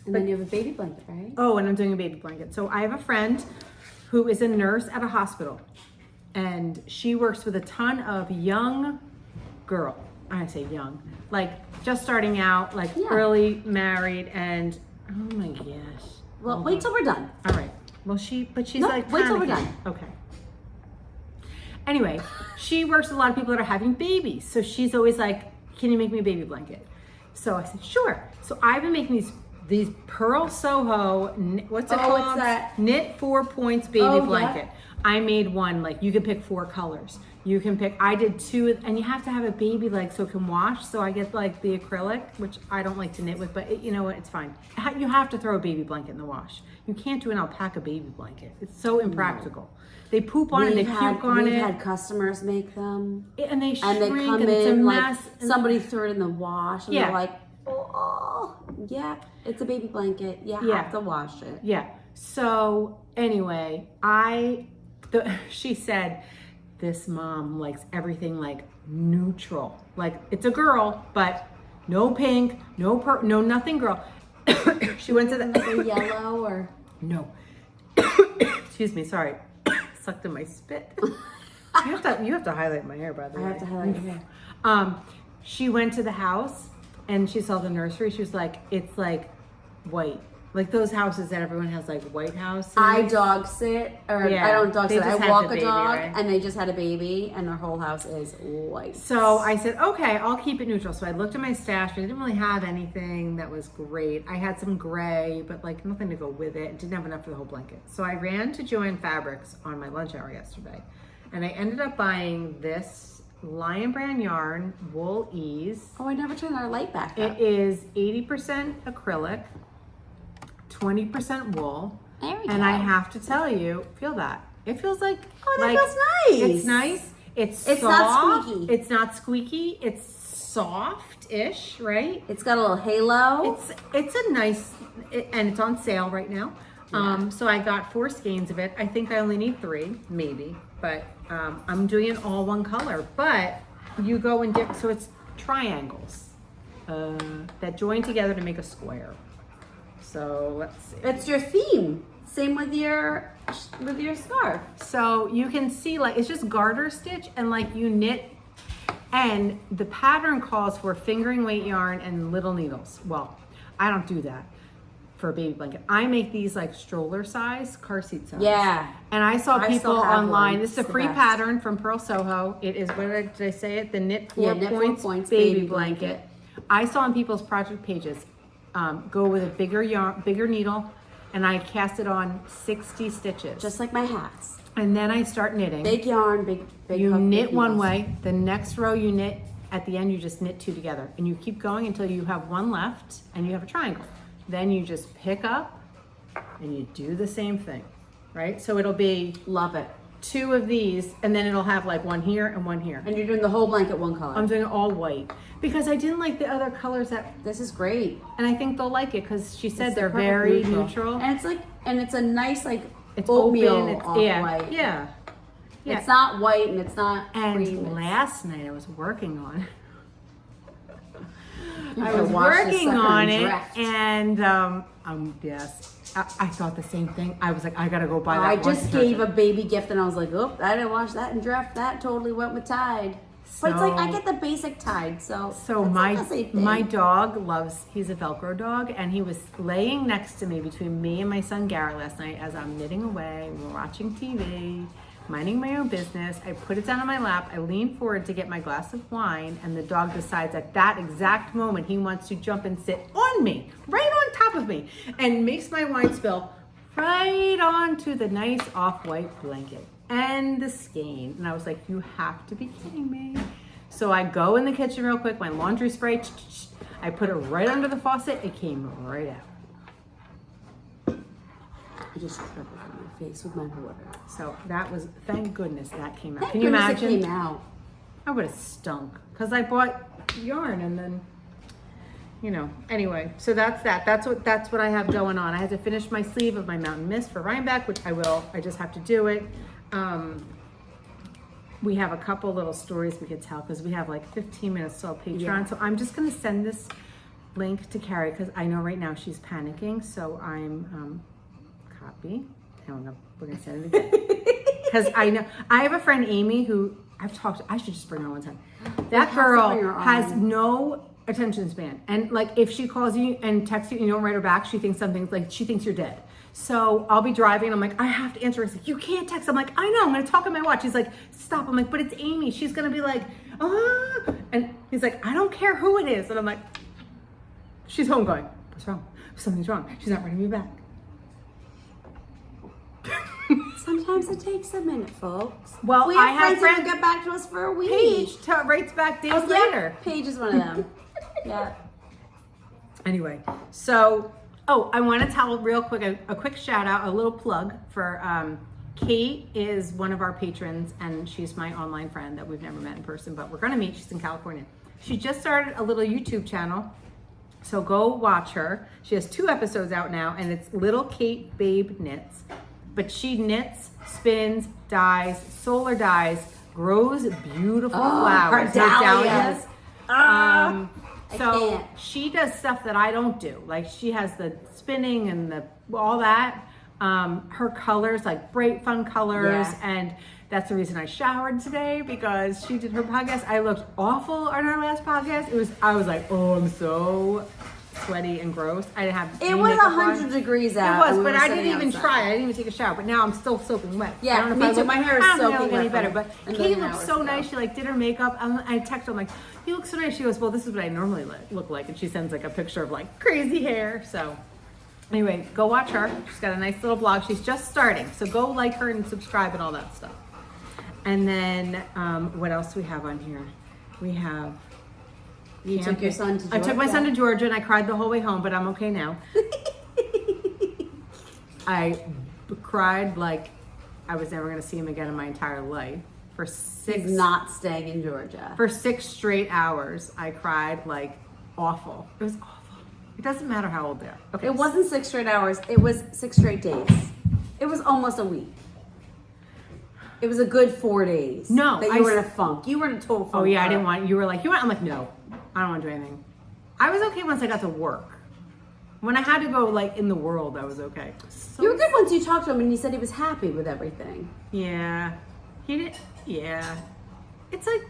And then you have a baby blanket, right? Oh, and I'm doing a baby blanket. So I have a friend who is a nurse at a hospital, and she works with a ton of young girl. I say young, like just starting out, like early married, and oh my gosh. Well, wait till we're done. All right. Well, she's like wait till we're panicking. done. Okay. Anyway, she works with a lot of people that are having babies, so she's always like, "Can you make me a baby blanket?" So I said, "Sure." So I've been making these Pearl Soho, what's it called? What's that? Knit 4 points baby Oh, blanket. I made one, like you can pick 4 colors. You can pick, I did 2, and you have to have a baby leg so it can wash. So I get like the acrylic, which I don't like to knit with, but you know what, it's fine. You have to throw a baby blanket in the wash. You can't do an alpaca baby blanket. It's so impractical. They poop on it, they puke on it. We've had customers make them. And they shrink, and they come and it's a in mess. like somebody threw it in the wash and Yeah. they're like, oh, yeah, it's a baby blanket. You have to wash it. Yeah. So anyway, she said, this mom likes everything like neutral. Like it's a girl, but no pink, no nothing girl. She went to the yellow or no. Excuse me, sorry. Sucked in my spit. You have to highlight my hair, by the way. I have to highlight your hair. She went to the house and she saw the nursery. She was like, it's like white. Like those houses that everyone has, like white houses. I dog sit, or I don't dog sit. I just had walk the a baby, dog, right? and they just had a baby, and their whole house is white. So I said, okay, I'll keep it neutral. So I looked at my stash. I didn't really have anything that was great. I had some gray, but like nothing to go with it. Didn't have enough for the whole blanket. So I ran to Joann Fabrics on my lunch hour yesterday, and I ended up buying this Lion Brand yarn, Wool Ease. Oh, I never turned our light back up. It is 80% acrylic, 20% wool. There we and go. I have to tell you, feel that. It feels like, that feels nice. It's nice. It's not soft. squeaky. It's not squeaky. It's soft-ish, right? It's got a little halo. It's a nice, and it's on sale right now. So I got 4 skeins of it. I think I only need 3, maybe, but I'm doing it all one color. But you go and dip, so it's triangles that join together to make a square. So let's see. It's your theme. Same with your scarf. So you can see, like, it's just garter stitch, and like you knit, and the pattern calls for fingering weight yarn and little needles. Well, I don't do that for a baby blanket. I make these like stroller size, car seat size. Yeah. And I saw I people still have online. one. This is a It's the free best. pattern from Pearl Soho. It is, what did I say it? The Knit 4 Knit 4 Points, Points baby baby blanket. blanket. I saw on people's project pages, go with a bigger yarn, bigger needle, and I cast it on 60 stitches. Just like my hats. And then I start knitting. Big yarn, big You hook, knit big one needles. way, the next row you knit, at the end you just knit 2 together. And you keep going until you have 1 left and you have a triangle. Then you just pick up and you do the same thing, right? So it'll be Love it. 2 of these, and then it'll have like 1 here and 1 here. And you're doing the whole blanket one color. I'm doing it all white because I didn't like the other colors This is great. and I think they'll like it because she said It's the they're perfect very neutral. And it's a nice like It's oatmeal open, it's, off yeah, white. yeah. Yeah. It's not white and it's not And cream. last night I was working on You I gotta was wash this working sucker on and it, draft. and yes, I thought the same thing. I was like, I gotta go buy that. I one just gave a detergent. baby gift and I was like, oh, I didn't wash that and draft that. Totally went with Tide. But it's like I So- get the basic Tide, so So it's my not the same thing. my dog he's a Velcro dog, and he was laying next to me between me and my son Garrett last night as I'm knitting away. We're watching TV, minding my own business. I put it down on my lap. I lean forward to get my glass of wine, and the dog decides at that exact moment he wants to jump and sit on me, right on top of me, and makes my wine spill right onto the nice off-white blanket and the skein. And I was like, you have to be kidding me. So I go in the kitchen real quick, my laundry spray, I put it right under the faucet, it came right out. I just rubbed it on my face with my water. So that was, thank goodness that came out. Thank Can you goodness imagine? it came out. I would have stunk because I bought yarn and then, you know, anyway, so that's that. That's what I have going on. I had to finish my sleeve of my Mountain Mist for Rhinebeck, which I will. I just have to do it. We have a couple little stories we could tell because we have like 15 minutes till Patreon. Yeah. So I'm just going to send this link to Carrie because I know right now she's panicking. So I'm copy. I don't know. We're going to send it again. Because I know I have a friend, Amy, who I've talked to. I should just bring her one time. That have to girl bring her on. has no attention span. And like if she calls you and texts you and you don't write her back, she thinks something's like, she thinks you're dead. So I'll be driving and I'm like, I have to answer. He's like, you can't text. I'm like, I know, I'm gonna talk on my watch. He's like, stop. I'm like, but it's Amy. She's gonna be like, ah. And he's like, I don't care who it is. And I'm like, she's home going, what's wrong? Something's wrong. She's not writing me back. Sometimes it takes a minute, folks. Well, we have I have friends who friends- get back to us for a week. Paige writes back days Oh, yeah. later. Paige is one of them. Yeah. Anyway, so, I want to tell real quick, a quick shout out, a little plug for Kate is one of our patrons and she's my online friend that we've never met in person, but we're going to meet. She's in California. She just started a little YouTube channel. So go watch her. She has 2 episodes out now and it's Little Kate Babe Knits. But she knits, spins, dyes, solar dyes, grows beautiful flowers. her dahlias. I So can't. she does stuff that I don't do. Like she has the spinning and all that. Her colors, like bright fun colors. Yeah. And that's the reason I showered today because she did her podcast. I looked awful on our last podcast. I was like, oh, I'm so sweaty and gross. I didn't have It any was makeup 100 on. degrees It out. was, and we but were I didn't sitting even outside. try. I didn't even take a shower. But now I'm still soaking wet. Yeah, I don't know if me I too. look, My hair is I don't soaking look any wet better. from But a Kate million looked hours so ago. nice. She like did her makeup. I texted her, I'm like, you look so nice. She goes, well, this is what I normally look like. And she sends like a picture of like crazy hair. So anyway, go watch her. She's got a nice little blog. She's just starting. So go like her and subscribe and all that stuff. And then what else do we have on here? We have You took your son to Georgia. I took my son to Georgia and I cried the whole way home, but I'm okay now. I cried like I was never going to see him again in my entire life. for He's not staying in Georgia. For 6 straight hours. I cried like awful. It was awful. It doesn't matter how old they are. Okay. It wasn't 6 straight hours. It was 6 straight days. It was almost a week. It was a good 4 days. No, that you were in a funk. You were in a total funk. Oh yeah, I didn't want. You were like, you want? I'm like, no, I don't want to do anything. I was okay once I got to work. When I had to go like in the world, I was okay. So, you were good once you talked to him and you said he was happy with everything. Yeah, he did. Yeah, it's like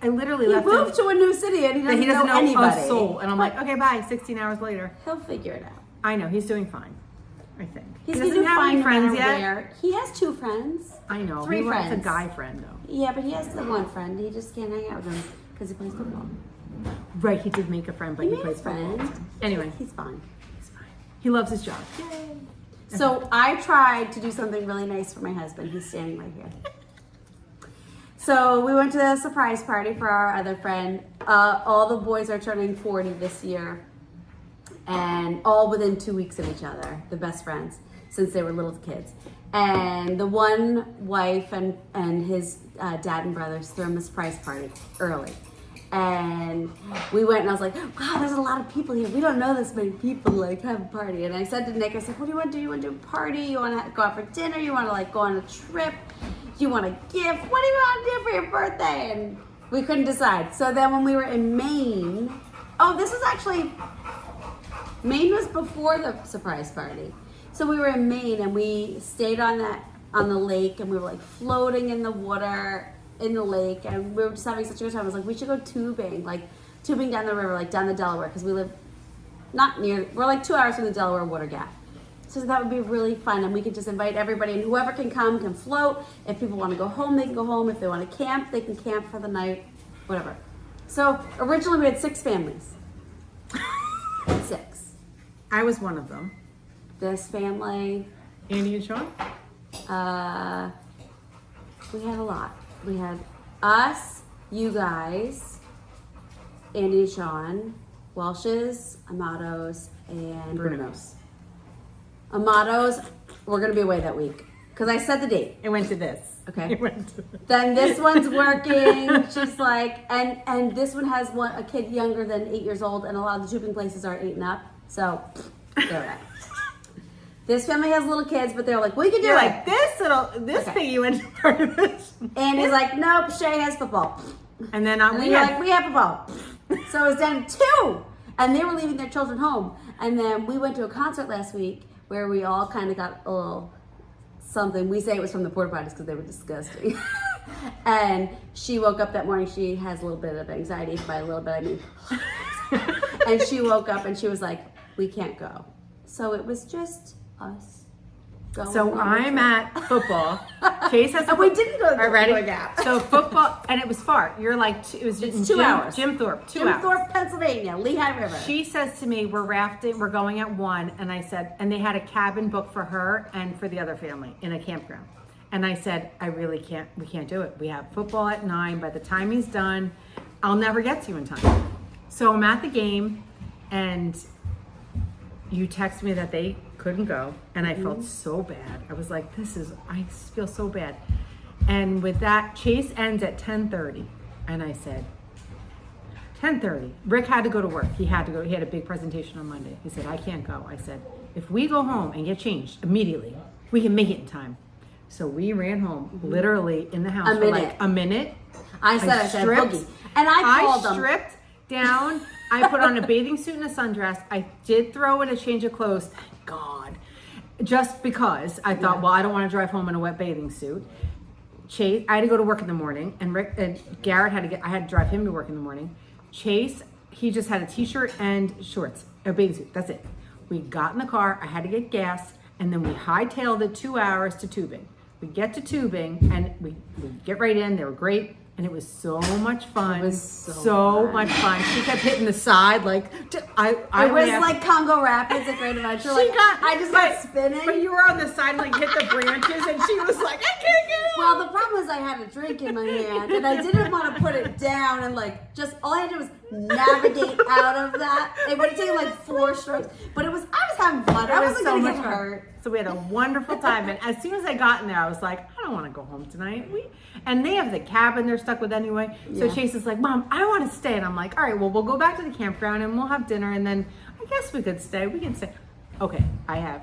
I literally He left moved him, to a new city and he doesn't know anybody. a soul, and I'm like, okay, bye. 16 hours later, He'll figure it out. I know he's doing fine. I think He's he going doesn't to have find any friends friends yet. where. He has 2 friends. I know 3 he wants friends. a guy friend though. Yeah, but he has the one friend. He just can't hang out with him because he plays football. Right, he did make a friend, but he made a plays football. friend. Anyway, He's fine. he's fine. He loves his job. Yay. So I tried to do something really nice for my husband. He's standing right here. So we went to the surprise party for our other friend. All the boys are turning 40 this year, and all within 2 weeks of each other, the best friends, since they were little kids. And the one wife and his dad and brothers threw him a surprise party early. And we went and I was like, wow, there's a lot of people here. We don't know this many people like have a party. And I said to Nick, I said, what do you want to do? You want to do a party? You want to go out for dinner? You want to like go on a trip? You want a gift? What do you want to do for your birthday? And we couldn't decide. So then when we were in Maine, this was actually, Maine was before the surprise party. So we were in Maine and we stayed on the lake and we were like floating in the water in the lake and we were just having such a good time. I was like, we should go tubing down the river, like down the Delaware, because we live not near, we're like 2 hours from the Delaware water gap. So that would be really fun and we could just invite everybody and whoever can come can float. If people want to go home, they can go home. If they want to camp, they can camp for the night, whatever. So originally we had 6 families. 6. I was one of them. This family, Andy and Sean? we had a lot. We had us, you guys, Andy and Sean, Welsh's, Amatos, and Bruno's. Amatos, we're going to be away that week. Because I set the date. It went to this. Okay. It went to this. Then this one's working. She's like, and this one has a kid younger than 8 years old, and a lot of the tubing places are 8 and up. So, they're right. This family has little kids, but they're like, we can do You're it. like, this Okay. piggy went to part of this. And he's like, nope, Shay has football. And then And we we're had, like, we have football. So it was down to 2. And they were leaving their children home. And then we went to a concert last week where we all kind of got a little something. We say it was from the porta potties because they were disgusting. And she woke up that morning. She has a little bit of anxiety. By a little bit, I mean. And she woke up and she was like, we can't go. So it was just us. so I'm at football. Chase has And we didn't go to the ready? Water Gap. So football, and it was far. You're like, it was It's in 2 hours. Jim Thorpe, 2 Jim hours. Thorpe, Pennsylvania, Lehigh River. She says to me, we're rafting, we're going at 1. And I said, and they had a cabin booked for her and for the other family in a campground. And I said, we can't do it. We have football at 9. By the time he's done, I'll never get to you in time. So I'm at the game and you text me that they couldn't go. And I felt so bad. I was like, I feel so bad. And with that, Chase ends at 10:30. And I said, 10:30. Rick had to go to work. He had to go. He had a big presentation on Monday. He said, I can't go. I said, if we go home and get changed immediately, we can make it in time. So we ran home literally in the house for like a minute. I said stripped. boogie. And I called them. stripped down. I put on a bathing suit and a sundress. I did throw in a change of clothes. Thank God. Just because I thought, well, I don't want to drive home in a wet bathing suit. Chase, I had to go to work in the morning, and Rick and Garrett I had to drive him to work in the morning. Chase, he just had a t-shirt and shorts, a bathing suit. That's it. We got in the car. I had to get gas, and then we hightailed it 2 hours to tubing. We get to tubing, and we get right in. They were great. And it was so much fun. It was so fun. much fun. She kept hitting the side like I It was laughed. like Congo Rapids at Great Adventure. She Like, got I just got spinning. But you were on the side like hit the branches and she was like, I can't get it. Well, the problem is because I had a drink in my hand and I didn't want to put it down and like just all I had to do was navigate out of that. It would have taken like 4 strokes, but I was having fun. I wasn't gonna get hurt. So we had a wonderful time, and as soon as I got in there, I was like, I don't want to go home tonight. And they have the cabin they're stuck with anyway. So Yeah. Chase is like, Mom, I want to stay, and I'm like, all right, well, we'll go back to the campground and we'll have dinner, and then I guess we could stay. We can stay. Okay, I have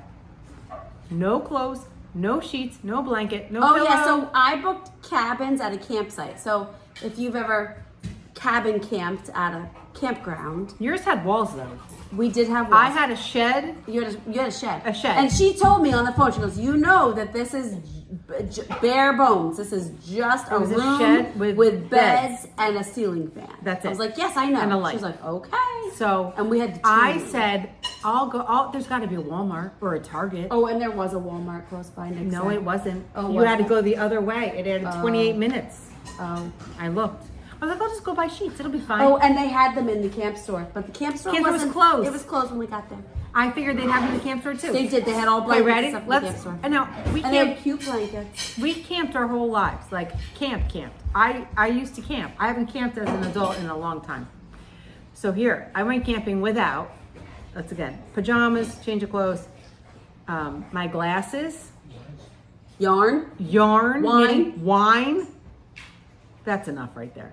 no clothes, no sheets, no blanket, no pillow. Yeah, so I booked cabins at a campsite. So if you've ever cabin camped at a campground, Yours had walls though. we did have I walls. had a shed. You had a shed. A shed. And she told me on the phone, she goes, you know that this is bare bones. This is just a was a room shed with beds and a ceiling fan. That's it. I was like, yes, I know. And a light. She was like, okay. So And we had the I TV. said, there's got to be a Walmart or a Target. Oh, and there was a Walmart close by next No, time. it wasn't. Oh, You had to wasn't? go the other way. It had 28 minutes. Oh. I looked. I was like, I'll just go buy sheets. It'll be fine. Oh, and they had them in the camp store, but the camp store Camp store was wasn't closed. It was closed when we got there. I figured they'd have them in the camp store too. They did. They had all Okay, blankets ready? and stuff in the camp Let's. store. I know we And they had camped. cute blankets. We camped our whole lives, like camped. I used to camp. I haven't camped as an adult in a long time. So here, I went camping without. That's again pajamas, change of clothes, my glasses, Yarn. yarn, Wine. knitting, wine. That's enough right there.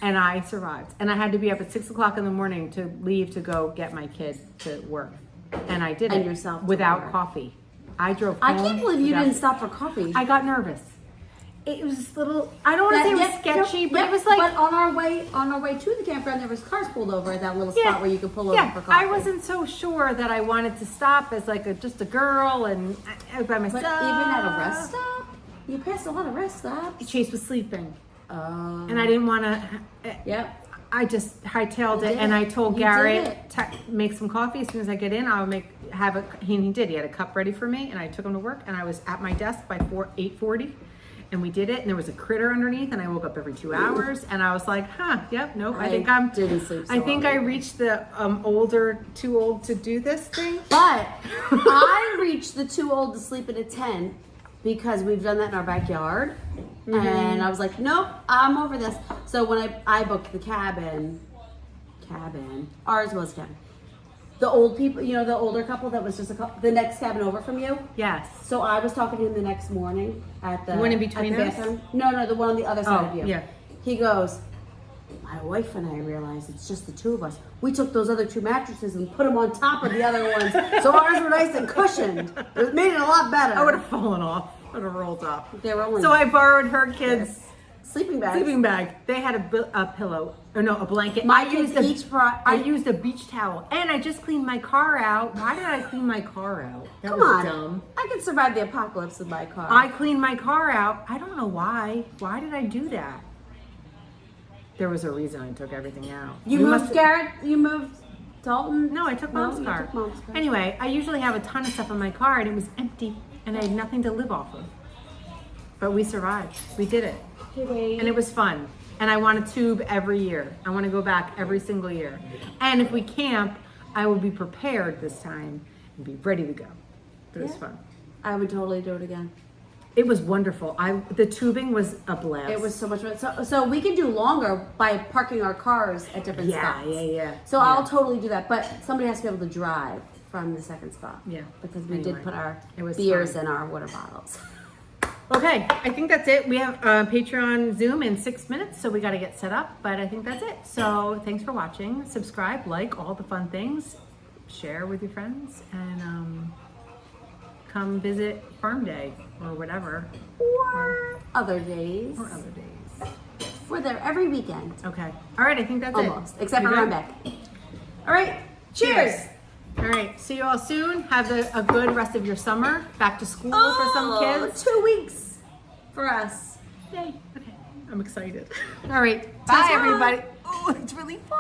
And I survived. And I had to be up at 6 o'clock in the morning to leave to go get my kid to work. And I did And it yourself to without work. coffee. I drove I home can't believe you without- didn't stop for coffee. I got nervous. It was this little, I don't want to say it was sketchy, but it was like, But on our way to the campground, there was cars pulled over at that little spot where you could pull over for coffee. I wasn't so sure that I wanted to stop as like just a girl and I was by myself. But even at a rest stop, you passed a lot of rest stops. Chase was sleeping. And I didn't want to. Yep. I just hightailed You it, did and it. I told You did Garrett it. make some coffee as soon as I get in. I'll have a. He did. He had a cup ready for me, and I took him to work. And I was at my desk by 8:40, and we did it. And there was a critter underneath, and I woke up every 2 hours, and I was like, nope. I think I'm. didn't sleep so I think well. I reached the too old to do this thing. But I reached the too old to sleep in a tent because we've done that in our backyard. And I was like, nope, I'm over this. So when I booked the cabin, ours was cabin. The old people, the older couple that was just the next cabin over from you. Yes. So I was talking to him the next morning at the The one in between at the us? bathroom. No, the one on the other side of you. Yeah. He goes, my wife and I realized it's just the two of us. We took those other 2 mattresses and put them on top of the other ones, so ours were nice and cushioned. It made it a lot better. I would have fallen off. Would have rolled up. They were only So I borrowed her kids' sleeping bags. sleeping bag. They had a pillow, or no, a blanket. My I kids used each brought. I used a beach towel, and I just cleaned my car out. Why did I clean my car out? That Come was on, dumb. I could survive the apocalypse with my car. I cleaned my car out. I don't know why. Why did I do that? There was a reason I took everything out. you moved Garrett. You moved Dalton. No, I took No, Mom's you car. took Mom's car. Anyway, I usually have a ton of stuff in my car, and it was empty, and I had nothing to live off of. But we survived. We did it. And it was fun. And I want to tube every year. I want to go back every single year. And if we camp, I will be prepared this time and be ready to go. It was fun. I would totally do it again. It was wonderful. The tubing was a blast. It was so much fun. So we can do longer by parking our cars at different spots. Yeah. So I'll totally do that. But somebody has to be able to drive from the second spot. Yeah. Because we did put our It was beers fun. in our water bottles. Okay, I think that's it. We have Patreon Zoom in 6 minutes, so we got to get set up, but I think that's it. So thanks for watching. Subscribe, like, all the fun things. Share with your friends, and come visit Farm Day or whatever. Or other days. Or other days. We're there every weekend. Okay. All right, I think that's Almost. it. Except You for good? Rhinebeck. All right. Cheers. All right, see you all soon. Have a good rest of your summer. Back to school for some kids. 2 weeks for us. Yay. Okay, I'm excited. All right, bye Ta-ta. everybody. Oh, it's really fun.